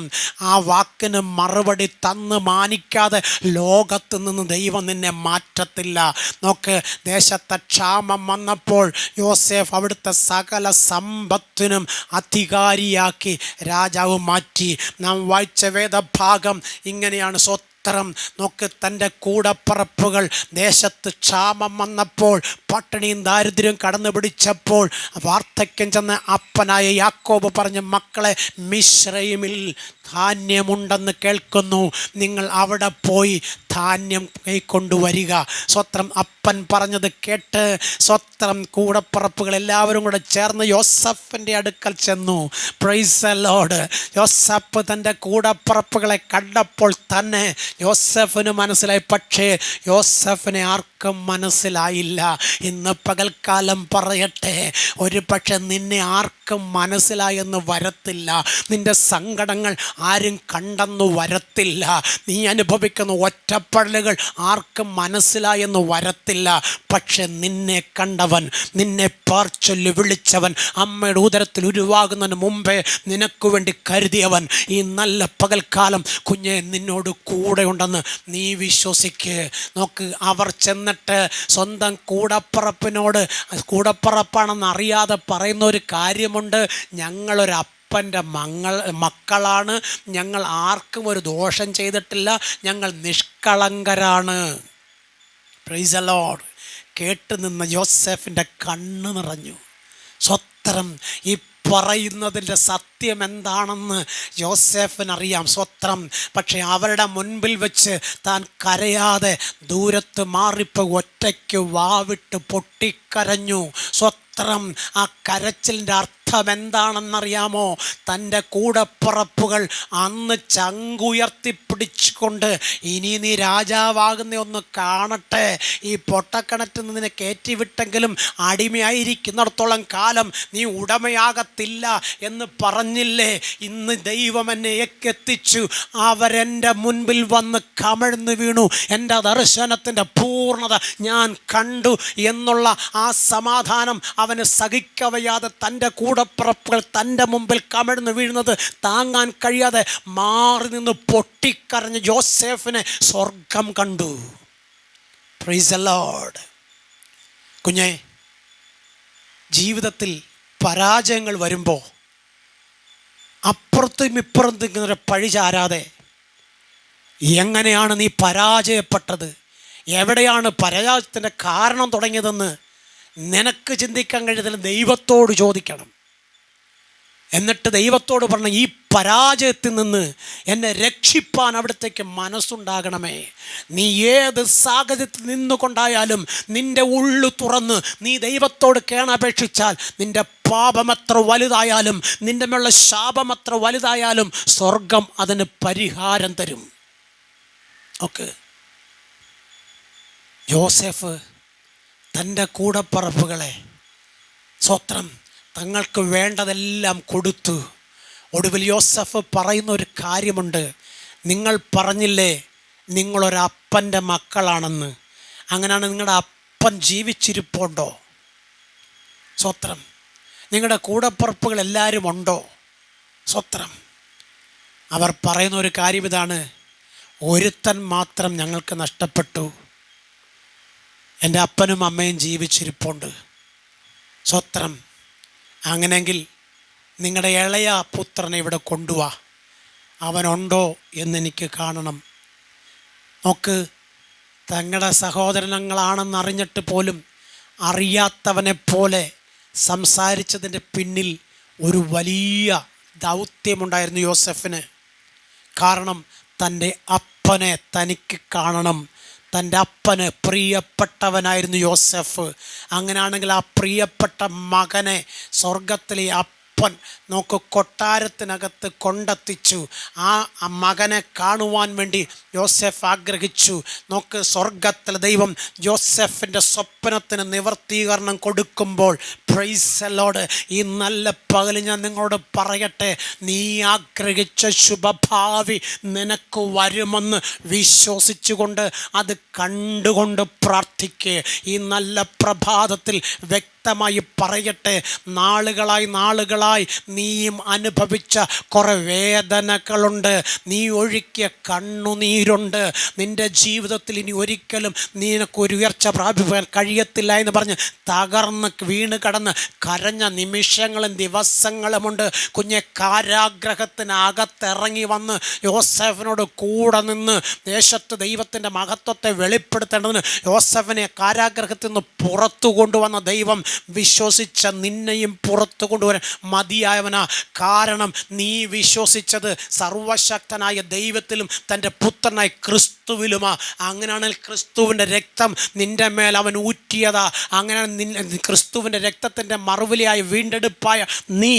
ആ വാക്കിന് മറുപടി തന്ന് മാനിക്കാതെ ലോകത്ത് നിന്ന് ദൈവം നിന്നെ മാറ്റത്തില്ല. നോക്ക്, ദേശത്തെ ക്ഷാമം വന്നപ്പോൾ യോസേഫ് അവിടുത്തെ സകല സമ്പത്തിനും അധികാരിയാക്കി രാജാവ് മാറ്റി. നാം വായിച്ച വേദഭാഗം ഇങ്ങനെയാണ്. നോക്ക്, തൻ്റെ കൂടപ്പറപ്പുകൾ ദേശത്ത് ക്ഷാമം വന്നപ്പോൾ, പട്ടിണിയും ദാരിദ്ര്യവും കടന്നു പിടിച്ചപ്പോൾ വാർദ്ധക്യം ചെന്ന അപ്പനായ യാക്കോബ് പറഞ്ഞ, മക്കളെ, മിശ്രയിമിൽ ധാന്യമുണ്ടെന്ന് കേൾക്കുന്നു, നിങ്ങൾ അവിടെ പോയി ധാന്യം കൈക്കൊണ്ടുവരിക. സ്വത്രം. അപ്പൻ പറഞ്ഞത് കേട്ട് സ്വത്രം കൂടപ്പറപ്പുകൾ എല്ലാവരും കൂടെ ചേർന്ന് യോസഫിൻ്റെ അടുക്കൽ ചെന്നു. Price the Lord. യോസഫ് തൻ്റെ കൂടപ്പറപ്പുകളെ കണ്ടപ്പോൾ തന്നെ യോസഫിന് മനസ്സിലായി. പക്ഷേ യോസഫിനെ ആർക്കും മനസ്സിലായില്ല. ഇന്ന് പകൽക്കാലം പറയട്ടെ, ഒരു പക്ഷെ നിന്നെ ആർക്കും മനസ്സിലായെന്ന് വരത്തില്ല. നിൻ്റെ സങ്കടങ്ങൾ ആരും കണ്ടെന്ന് വരത്തില്ല. നീ അനുഭവിക്കുന്ന ഒറ്റപ്പെടലുകൾ ആർക്കും മനസ്സിലായെന്ന് വരത്തില്ല. പക്ഷെ നിന്നെ കണ്ടവൻ, നിന്നെ പാർച്ചൊല്ലി വിളിച്ചവൻ, അമ്മയുടെ ഉദരത്തിൽ ഉരുവാകുന്നതിന് മുമ്പേ നിനക്ക് വേണ്ടി കരുതിയവൻ ഈ നല്ല പകൽക്കാലം കുഞ്ഞെ നിന്നോട് കൂടെ ഉണ്ടെന്ന് നീ വിശ്വസിക്ക്. നോക്ക്, അവർ ചെന്നിട്ട് സ്വന്തം കൂടപ്പറപ്പിനോട്, കൂടപ്പറപ്പാണെന്ന് അറിയാതെ പറയുന്ന ഒരു കാര്യമുണ്ട്, ഞങ്ങളൊരു അപ്പൻ്റെ മക്കളാണ്, ഞങ്ങൾ ആർക്കും ഒരു ദോഷം ചെയ്തിട്ടില്ല, ഞങ്ങൾ നിഷ്കളങ്കരാണ്. Price the Lord. കേട്ട് നിന്ന യോസേഫിൻ്റെ കണ്ണ് നിറഞ്ഞു. സ്വത്രം. ഈ പറയുന്നതിൻ്റെ സത്യം എന്താണെന്ന് യോസേഫിനറിയാം. സ്വത്രം. പക്ഷെ അവരുടെ മുൻപിൽ വെച്ച് താൻ കരയാതെ ദൂരത്ത് മാറിപ്പോയി ഒറ്റയ്ക്ക് വാവിട്ട് പൊട്ടിക്കരഞ്ഞു. സ്വത്രം. ആ കരച്ചിലിൻ്റെ അർത്ഥം അർത്ഥം എന്താണെന്നറിയാമോ? തൻ്റെ കൂടപ്പിറപ്പുകൾ അന്ന് ചങ്കുയർത്തിപ്പിടിച്ചുകൊണ്ട്, ഇനി നീ രാജാവാകുന്ന ഒന്ന് കാണട്ടെ, ഈ പൊട്ടക്കിണറ്റിൽ നിന്നെ കയറ്റിവിട്ടെങ്കിലും അടിമയായിരിക്കുന്നിടത്തോളം കാലം നീ ഉടമയാകത്തില്ല എന്ന് പറഞ്ഞില്ലേ? ഇന്ന് ദൈവം എന്നെ എത്തിച്ചു. അവരെൻ്റെ മുൻപിൽ വന്ന് കമിഴ്ന്നു വീണു. എൻ്റെ ദർശനത്തിൻ്റെ പൂർണ്ണത ഞാൻ കണ്ടു എന്നുള്ള ആ സമാധാനം അവന് സഹിക്കവയ്യാതെ തൻ്റെ കൂടപ്പിറപ്പുകൾ തൻ്റെ മുമ്പിൽ കമിഴ്ന്നു വീഴുന്നത് താങ്ങാൻ കഴിയാതെ മാറി നിന്ന് പൊട്ടിക്കരഞ്ഞ് യോസേഫിനെ സ്വർഗം കണ്ടു. Price the Lord. കുഞ്ഞേ, ജീവിതത്തിൽ പരാജയങ്ങൾ വരുമ്പോൾ അപ്പുറത്തും ഇപ്പുറത്തും ഇങ്ങനെ പഴി ചാരാതെ, എങ്ങനെയാണ് നീ പരാജയപ്പെട്ടത്, എവിടെയാണ് പരാജയത്തിൻ്റെ കാരണം തുടങ്ങിയതെന്ന് നിനക്ക് ചിന്തിക്കാൻ കഴിയത്തില്ല. ദൈവത്തോട് ചോദിക്കണം. എന്നിട്ട് ദൈവത്തോട് പറഞ്ഞ, ഈ പരാജയത്തിൽ നിന്ന് എന്നെ രക്ഷിപ്പാൻ അവിടത്തേക്ക് മനസ്സുണ്ടാകണമേ. നീ ഏത് സാഹചര്യത്തിൽ നിന്നുകൊണ്ടായാലും നിൻ്റെ ഉള്ളു തുറന്ന് നീ ദൈവത്തോട് കേണപേക്ഷിച്ചാൽ, നിൻ്റെ പാപമത്ര വലുതായാലും നിൻ്റെ മേലുള്ള ശാപമത്ര വലുതായാലും സ്വർഗം അതിന് പരിഹാരം തരും. ഓക്കെ, യോസേഫ് തൻ്റെ കൂടപ്പിറപ്പുകളെ സ്വത്രം തങ്ങൾക്ക് വേണ്ടതെല്ലാം കൊടുത്തു. ഒടുവിൽ യോസേഫ് പറയുന്ന ഒരു കാര്യമുണ്ട്. നിങ്ങൾ പറഞ്ഞില്ലേ നിങ്ങളൊരപ്പൻ്റെ മക്കളാണെന്ന്? അങ്ങനെയാണ് നിങ്ങളുടെ അപ്പൻ ജീവിച്ചിരിപ്പുണ്ടോ? സ്വത്രം. നിങ്ങളുടെ കൂടപ്പിറപ്പുകൾ എല്ലാവരും ഉണ്ടോ? സ്വത്രം. അവർ പറയുന്ന ഒരു കാര്യം ഇതാണ്, ഒരുത്തൻ മാത്രം ഞങ്ങൾക്ക് നഷ്ടപ്പെട്ടു, എൻ്റെ അപ്പനും അമ്മയും ജീവിച്ചിരിപ്പുണ്ട്. സ്വത്രം. അങ്ങനെയെങ്കിൽ നിങ്ങളുടെ ഇളയ പുത്രനെ ഇവിടെ കൊണ്ടുവാ, അവനുണ്ടോ എന്നെനിക്ക് കാണണം. നോക്ക്, തങ്ങളുടെ സഹോദരങ്ങളാണെന്നറിഞ്ഞിട്ട് പോലും അറിയാത്തവനെ പോലെ സംസാരിച്ചതിൻ്റെ പിന്നിൽ ഒരു വലിയ ദൗത്യമുണ്ടായിരുന്നു യോസേഫിന്. കാരണം തൻ്റെ അപ്പനെ തനിക്ക് കാണണം. തൻ്റെ അപ്പന് പ്രിയപ്പെട്ടവനായിരുന്നു യോസേഫ്. അങ്ങനെയാണെങ്കിൽ ആ പ്രിയപ്പെട്ട മകനെ സ്വർഗത്തിലെ അപ്പൻ നോക്ക് കൊട്ടാരത്തിനകത്ത് കൊണ്ടെത്തിച്ചു. ആ മകനെ കാണുവാൻ വേണ്ടി യോസേഫ് ആഗ്രഹിച്ചു. നോക്ക്, സ്വർഗത്തിലെ ദൈവം യോസേഫിൻ്റെ സ്വപ്നത്തിന് നിവർത്തീകരണം കൊടുക്കുമ്പോൾ, പ്രൈസ് ദി ലോർഡ്, ഈ നല്ല പകൽ ഞാൻ നിങ്ങളോട് പറയട്ടെ, നീ ആഗ്രഹിച്ച ശുഭഭാവി നിനക്ക് വരുമെന്ന് വിശ്വസിച്ചുകൊണ്ട് അത് കണ്ടുകൊണ്ട് പ്രാർത്ഥിക്കുക. ഈ നല്ല പ്രഭാതത്തിൽ വ്യക്തമായി പറയട്ടെ, നാളുകളായി നീയും അനുഭവിച്ച കുറേ വേദനകളുണ്ട്, നീ ഒഴുക്കിയ കണ്ണുനീരുണ്ട്. നിൻ്റെ ജീവിതത്തിൽ ഇനി ഒരിക്കലും നിനക്കൊരു ഉയർച്ച പ്രാപിക്കാൻ കഴിയത്തില്ല എന്ന് പറഞ്ഞ് തകർന്ന് വീണ് കടന്ന് കരഞ്ഞ നിമിഷങ്ങളും ദിവസങ്ങളുമുണ്ട്. കുഞ്ഞെ, കാരാഗ്രഹത്തിനകത്തിറങ്ങി വന്ന് യോസേഫിനോട് കൂടെ നിന്ന് ദേശത്ത് ദൈവത്തിൻ്റെ മഹത്വത്തെ വെളിപ്പെടുത്തേണ്ടതിന് യോസേഫിനെ കാരാഗ്രഹത്തിൽ നിന്ന് പുറത്തു കൊണ്ടുവന്ന ദൈവം വിശ്വസിച്ച നിന്നെയും പുറത്തു കൊണ്ടുവരാൻ മതിയായവനാ. കാരണം നീ വിശ്വസിച്ചത് സർവശക്തനായ ദൈവത്തിലും തൻ്റെ പുത്രനായ ക്രിസ്തുവിലുമാ. അങ്ങനെയാണെങ്കിൽ ക്രിസ്തുവിൻ്റെ രക്തം നിൻ്റെ മേൽ അവൻ ഊറ്റിയതാ. അങ്ങനെയാണ് ക്രിസ്തുവിൻ്റെ രക്തത്തിൻ്റെ മറുവിലയായി വീണ്ടെടുപ്പായ നീ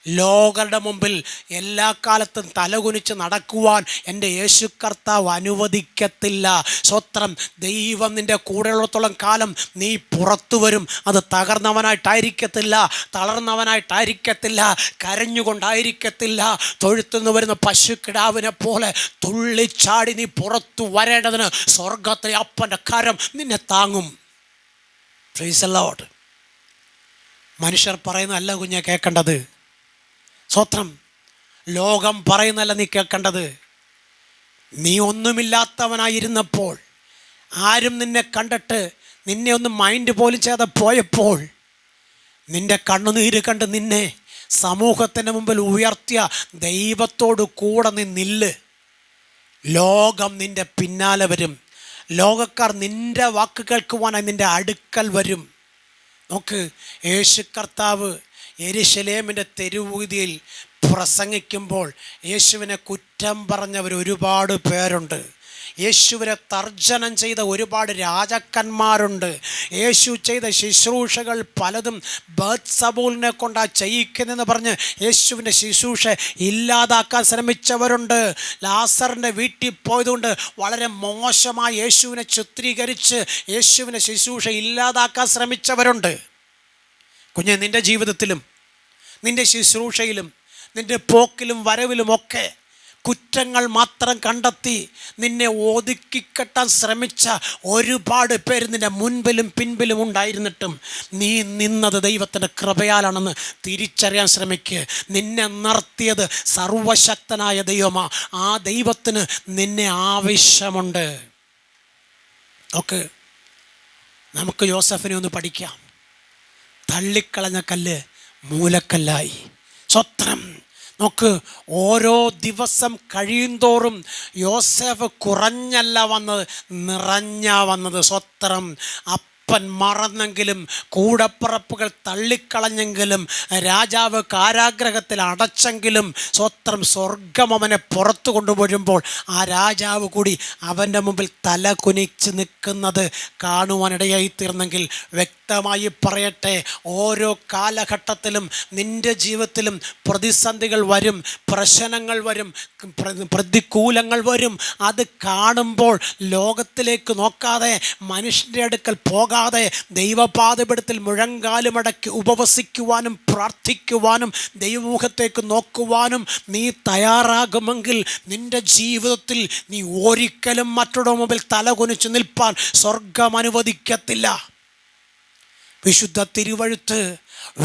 ലോകരുടെ മുമ്പിൽ എല്ലാ കാലത്തും തലകുനിച്ച് നടക്കുവാൻ എൻ്റെ യേശു കർത്താവ് അനുവദിക്കത്തില്ല. സ്വത്രം. ദൈവം നിൻ്റെ കൂടെയുള്ളത്തോളം കാലം നീ പുറത്തു വരും. അത് തകർന്നവനായിട്ടായിരിക്കത്തില്ല, തളർന്നവനായിട്ടായിരിക്കത്തില്ല, കരഞ്ഞുകൊണ്ടായിരിക്കത്തില്ല. തൊഴുത്തുനിന്ന് വരുന്ന പശുക്കിടാവിനെ പോലെ തുള്ളിച്ചാടി നീ പുറത്തു വരേണ്ടതിന് സ്വർഗത്തിലെ അപ്പൻ്റെ കരം നിന്നെ താങ്ങും. Price the Lord. മനുഷ്യർ പറയുന്നതല്ല കുഞ്ഞെ കേൾക്കേണ്ടത്. സ്വത്രം. ലോകം പറയുന്നല്ല നീ കേൾക്കേണ്ടത്. നീ ഒന്നുമില്ലാത്തവനായിരുന്നപ്പോൾ, ആരും നിന്നെ കണ്ടിട്ട് നിന്നെ ഒന്ന് മൈൻഡ് പോലും ചെയ്ത് പോയപ്പോൾ, നിൻ്റെ കണ്ണുനീര് കണ്ട് നിന്നെ സമൂഹത്തിൻ്റെ മുമ്പിൽ ഉയർത്തിയ ദൈവത്തോട് കൂടെ നീ നില്ല്. ലോകം നിൻ്റെ പിന്നാലെ വരും. ലോകക്കാർ നിൻ്റെ വാക്ക് കേൾക്കുവാനായി നിൻ്റെ അടുക്കൽ വരും. നോക്ക്, യേശു കർത്താവ് യെരുശലേമിൻ്റെ തെരുവീതിയിൽ പ്രസംഗിക്കുമ്പോൾ യേശുവിനെ കുറ്റം പറഞ്ഞവർ ഒരുപാട് പേരുണ്ട്. യേശുവിനെ തർജ്ജനം ചെയ്ത ഒരുപാട് രാജാക്കന്മാരുണ്ട്. യേശു ചെയ്ത ശുശ്രൂഷകൾ പലതും ബത്സബൂലിനെ കൊണ്ടാ ചെയ്യിക്കുന്നെന്ന് പറഞ്ഞ് യേശുവിൻ്റെ ശുശ്രൂഷ ഇല്ലാതാക്കാൻ ശ്രമിച്ചവരുണ്ട്. ലാസറിൻ്റെ വീട്ടിൽ പോയതുകൊണ്ട് വളരെ മോശമായി യേശുവിനെ ചിത്രീകരിച്ച് യേശുവിനെ ശുശ്രൂഷ ഇല്ലാതാക്കാൻ ശ്രമിച്ചവരുണ്ട്. കുഞ്ഞെ, നിൻ്റെ ജീവിതത്തിലും നിൻ്റെ ശുശ്രൂഷയിലും നിൻ്റെ പോക്കിലും വരവിലുമൊക്കെ കുറ്റങ്ങൾ മാത്രം കണ്ടെത്തി നിന്നെ ഒതുക്കിക്കെട്ടാൻ ശ്രമിച്ച ഒരുപാട് പേര് നിൻ്റെ മുൻപിലും പിൻപിലും ഉണ്ടായിരുന്നിട്ടും നീ നിന്നത് ദൈവത്തിൻ്റെ കൃപയാലാണെന്ന് തിരിച്ചറിയാൻ ശ്രമിക്കുക. നിന്നെ നിർത്തിയത് സർവശക്തനായ ദൈവമാ. ആ ദൈവത്തിന് നിന്നെ ആവശ്യമുണ്ട്. ഓക്കെ, നമുക്ക് യോസഫിനെ ഒന്ന് പഠിക്കാം. തള്ളിക്കളഞ്ഞ കല്ല് മൂലക്കല്ലായി. സ്വത്രം നോക്ക്, ഓരോ ദിവസം കഴിയുന്തോറും യോസേഫ് കുറഞ്ഞല്ല വന്നത്, നിറഞ്ഞാ വന്നത്. സ്വത്രം. അപ്പൻ മറന്നെങ്കിലും കൂടപ്പിറപ്പുകൾ തള്ളിക്കളഞ്ഞെങ്കിലും രാജാവ് കാരാഗ്രഹത്തിൽ അടച്ചെങ്കിലും സ്വത്രം സ്വർഗം അവനെ പുറത്തു കൊണ്ടുവരുമ്പോൾ ആ രാജാവ് കൂടി അവൻ്റെ മുമ്പിൽ തല കുനിച്ച് നിൽക്കുന്നത് കാണുവാനിടയായി തീർന്നെങ്കിൽ വ്യക്തമായി പറയട്ടെ, ഓരോ കാലഘട്ടത്തിലും നിൻ്റെ ജീവിതത്തിലും പ്രതിസന്ധികൾ വരും, പ്രശ്നങ്ങൾ വരും, പ്രതികൂലങ്ങൾ വരും. അത് കാണുമ്പോൾ ലോകത്തിലേക്ക് നോക്കാതെ, മനുഷ്യൻ്റെ അടുക്കൽ പോകാതെ, ദൈവപാദപീഠത്തിൽ മുഴങ്കാലുമടക്കി ഉപവസിക്കുവാനും പ്രാർത്ഥിക്കുവാനും ദൈവമുഖത്തേക്ക് നോക്കുവാനും നീ തയ്യാറാകുമെങ്കിൽ നിൻ്റെ ജീവിതത്തിൽ നീ ഒരിക്കലും മറ്റുള്ള മുമ്പിൽ തല കുനിച്ച് നിൽപ്പാൻ സ്വർഗം അനുവദിക്കത്തില്ല. വിശുദ്ധ തിരുവഴുത്ത്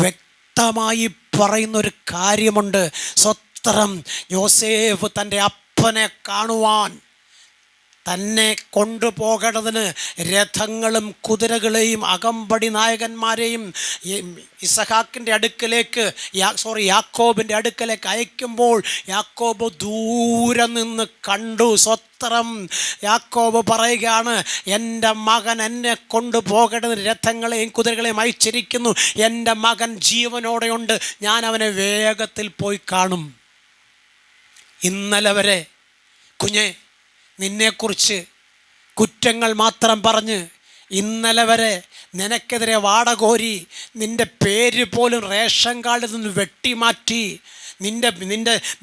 വ്യക്തമായി പറയുന്നൊരു കാര്യമുണ്ട്. സ്വത്രം. യോസേഫ് തൻ്റെ അപ്പനെ കാണുവാൻ തന്നെ കൊണ്ടുപോകേണ്ടതിന് രഥങ്ങളും കുതിരകളെയും അകമ്പടി നായകന്മാരെയും ഇസഹാക്കിൻ്റെ അടുക്കലേക്ക് യാക്കോബിൻ്റെ അടുക്കലേക്ക് അയക്കുമ്പോൾ യാക്കോബ് ദൂരെ നിന്ന് കണ്ടു. സ്വത്രം. യാക്കോബ് പറയുകയാണ്, എൻ്റെ മകൻ എന്നെ കൊണ്ടുപോകേണ്ടതിന് രഥങ്ങളെയും കുതിരകളെയും അയച്ചിരിക്കുന്നു. എൻ്റെ മകൻ ജീവനോടെയുണ്ട്, ഞാൻ അവനെ വേഗത്തിൽ പോയി കാണും. ഇന്നലെ വരെ കുഞ്ഞെ നിന്നെക്കുറിച്ച് കുറ്റങ്ങൾ മാത്രം പറഞ്ഞ് ഇന്നലെ വരെ നിനക്കെതിരെ വാടകോരി നിൻ്റെ പേര് പോലും റേഷൻ കാർഡിൽ നിന്ന് വെട്ടിമാറ്റി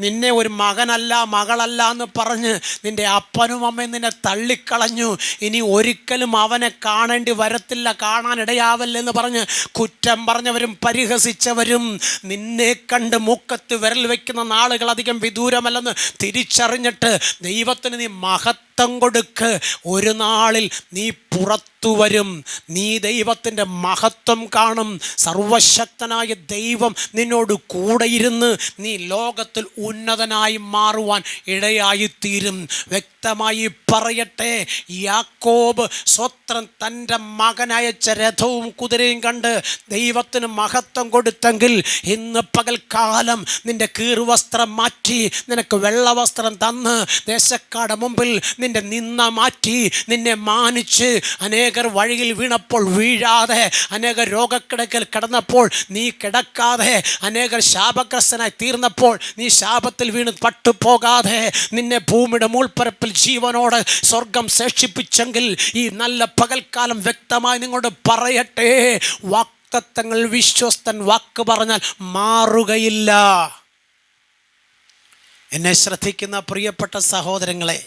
നിന്നെ ഒരു മകനല്ല മകളല്ല എന്ന് പറഞ്ഞ് നിൻ്റെ അപ്പനും അമ്മയും നിന്നെ തള്ളിക്കളഞ്ഞു. ഇനി ഒരിക്കലും അവനെ കാണേണ്ടി വരത്തില്ല, കാണാനിടയാവല്ലെന്ന് പറഞ്ഞ് കുറ്റം പറഞ്ഞവരും പരിഹസിച്ചവരും നിന്നെ കണ്ട് മൂക്കത്ത് വിരൽ വയ്ക്കുന്ന നാളുകൾ അധികം വിദൂരമല്ലെന്ന് തിരിച്ചറിഞ്ഞിട്ട് ദൈവത്തിന് നീ മഹത്വം കൊടുക്ക്. ഒരു നാളിൽ നീ പുറത്തു വരും, നീ ദൈവത്തിൻ്റെ മഹത്വം കാണും. സർവശക്തനായ ദൈവം നിന്നോട് കൂടെയിരുന്ന് നീ ലോകത്തിൽ ഉന്നതനായി മാറുവാൻ ഇടയായിത്തീരും. വ്യക്തമായി പറയട്ടെ, യാക്കോബ് സ്വത്രം തൻ്റെ മകനയച്ച രഥവും കുതിരയും കണ്ട് ദൈവത്തിന് മഹത്വം കൊടുത്തെങ്കിൽ ഇന്ന് പകൽക്കാലം നിൻ്റെ കീറുവസ്ത്രം മാറ്റി നിനക്ക് വെള്ളവസ്ത്രം തന്ന് ദേശക്കാരുടെ മുമ്പിൽ നിൻ്റെ നിന്ന മാറ്റി നിന്നെ മാനിച്ച് അനേകർ വഴിയിൽ വീണപ്പോൾ വീഴാതെ, അനേകർ രോഗക്കിടക്കൽ കിടന്നപ്പോൾ നീ കിടക്കാതെ, അനേകർ ശാപഗ്രസ്തനായി തീർന്നപ്പോൾ നീ ശാപത്തിൽ വീണ് പട്ടുപോകാതെ നിന്നെ ഭൂമിയുടെ മൂൾപ്പരപ്പിൽ ജീവനോട് സ്വർഗം ശേഷിപ്പിച്ചെങ്കിൽ ഈ നല്ല പകൽക്കാലം വ്യക്തമായി നിങ്ങളോട് പറയട്ടെ, വാഗ്ദത്തങ്ങൾ വിശ്വസ്തൻ വാക്ക് പറഞ്ഞാൽ മാറുകയില്ല. എന്നെ ശ്രദ്ധിക്കുന്ന പ്രിയപ്പെട്ട സഹോദരങ്ങളെ,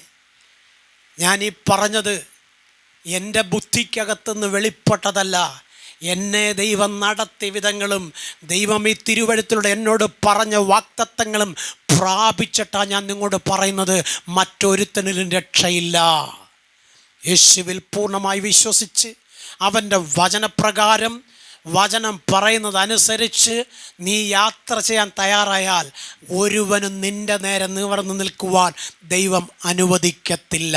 ഞാൻ ഈ പറഞ്ഞത് എൻ്റെ ബുദ്ധിക്കകത്തുനിന്ന് വെളിപ്പെട്ടതല്ല. എന്നെ ദൈവം നടത്തിയ വിധങ്ങളും ദൈവം ഈ തിരുവഴുത്തിലൂടെ എന്നോട് പറഞ്ഞ വാഗ്ദത്തങ്ങളും പ്രാപിച്ചിട്ടാണ് ഞാൻ നിങ്ങളോട് പറയുന്നത്. മറ്റൊരുത്തനിലും രക്ഷയില്ല. യേശുവിൽ പൂർണ്ണമായി വിശ്വസിച്ച് അവൻ്റെ വചനപ്രകാരം വചനം പറയുന്നതനുസരിച്ച് നീ യാത്ര ചെയ്യാൻ തയ്യാറായാൽ ഒരുവനും നിൻ്റെ നേരെ നിവർന്നു നിൽക്കുവാൻ ദൈവം അനുവദിക്കത്തില്ല.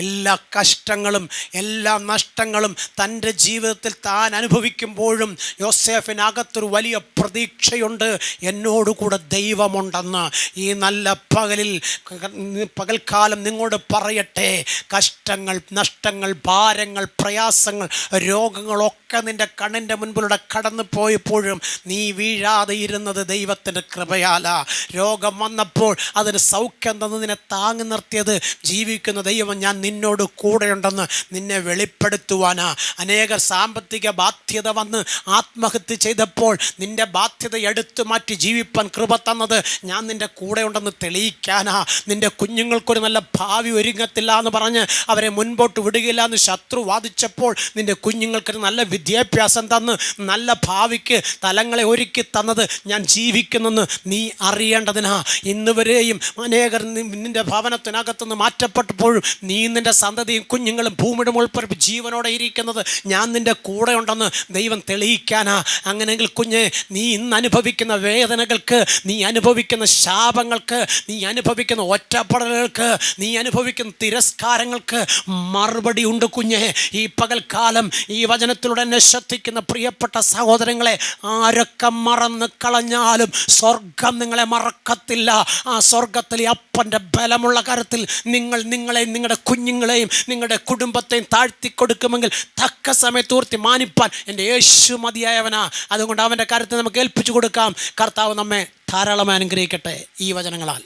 എല്ലാ കഷ്ടങ്ങളും എല്ലാ നഷ്ടങ്ങളും തൻ്റെ ജീവിതത്തിൽ താൻ അനുഭവിക്കുമ്പോഴും യോസേഫിനകത്തൊരു വലിയ പ്രതീക്ഷയുണ്ട്, എന്നോടുകൂടെ ദൈവമുണ്ടെന്ന്. ഈ നല്ല പകൽക്കാലം നിങ്ങളോട് പറയട്ടെ, കഷ്ടങ്ങൾ, നഷ്ടങ്ങൾ, ഭാരങ്ങൾ, പ്രയാസങ്ങൾ, രോഗങ്ങളൊക്കെ നിൻ്റെ കണ്ണിൻ്റെ മുൻപിൽ മുൻപിലൂടെ കടന്നു പോയപ്പോഴും നീ വീഴാതെ ഇരുന്നത് ദൈവത്തിൻ്റെ കൃപയാലാ. രോഗം വന്നപ്പോൾ അതിന് സൗഖ്യം തന്ന് നിന്നെ താങ്ങി നിർത്തിയത് ജീവിക്കുന്ന ദൈവം ഞാൻ നിന്നോട് കൂടെയുണ്ടെന്ന് നിന്നെ വെളിപ്പെടുത്തുവാനാ. അനേക സാമ്പത്തിക ബാധ്യത വന്ന് ആത്മഹത്യ ചെയ്തപ്പോൾ നിന്റെ ബാധ്യത എടുത്തു മാറ്റി ജീവിപ്പാൻ കൃപ തന്നത് ഞാൻ നിൻ്റെ കൂടെയുണ്ടെന്ന് തെളിയിക്കാനാ. നിൻ്റെ കുഞ്ഞുങ്ങൾക്കൊരു നല്ല ഭാവി ഒരുങ്ങത്തില്ല എന്ന് പറഞ്ഞ് അവരെ മുൻപോട്ട് വിടുകയില്ല എന്ന് ശത്രു വാദിച്ചപ്പോൾ നിൻ്റെ കുഞ്ഞുങ്ങൾക്കൊരു നല്ല വിദ്യാഭ്യാസം തന്ന് നല്ല ഭാവിക്ക് തലങ്ങളെ ഒരുക്കി തന്നത് ഞാൻ ജീവിക്കുന്നെന്ന് നീ അറിയേണ്ടതിനാ. ഇന്ന് വരെയും അനേകർ നിൻ്റെ ഭവനത്തിനകത്തുനിന്ന് മാറ്റപ്പെട്ടപ്പോഴും നീ നിൻ്റെ സന്തതിയും കുഞ്ഞുങ്ങളും ഭൂമിയുടെ മുൾപ്പരപ്പ് ജീവനോടെ ഇരിക്കുന്നത് ഞാൻ നിൻ്റെ കൂടെ ഉണ്ടെന്ന് ദൈവം തെളിയിക്കാനാ. അങ്ങനെയെങ്കിൽ കുഞ്ഞെ, നീ ഇന്ന് അനുഭവിക്കുന്ന വേദനകൾക്ക്, നീ അനുഭവിക്കുന്ന ശാപങ്ങൾക്ക്, നീ അനുഭവിക്കുന്ന ഒറ്റപ്പെടലുകൾക്ക്, നീ അനുഭവിക്കുന്ന തിരസ്കാരങ്ങൾക്ക് മറുപടി ഉണ്ട് കുഞ്ഞെ. ഈ പകൽക്കാലം ഈ വചനത്തിലൂടെ എന്നെ ശ്രദ്ധിക്കുന്ന പ്രിയപ്പെട്ട സഹോദരങ്ങളെ, ആരൊക്കെ മറന്ന് കളഞ്ഞാലും സ്വർഗം നിങ്ങളെ മറക്കത്തില്ല. ആ സ്വർഗത്തിലെ അപ്പൻ്റെ ബലമുള്ള കരത്തിൽ നിങ്ങളെയും നിങ്ങളുടെ കുഞ്ഞുങ്ങളെയും നിങ്ങളുടെ കുടുംബത്തെയും താഴ്ത്തി കൊടുക്കുമെങ്കിൽ തക്ക സമയത്ത് ഓർത്തി മാനിപ്പാൻ എൻ്റെ യേശു മതിയായവനാ. അതുകൊണ്ട് അവൻ്റെ കാര്യത്തിൽ നമുക്ക് ഏൽപ്പിച്ചു കൊടുക്കാം. കർത്താവ് നമ്മെ ധാരാളമായി അനുഗ്രഹിക്കട്ടെ ഈ വചനങ്ങളാൽ.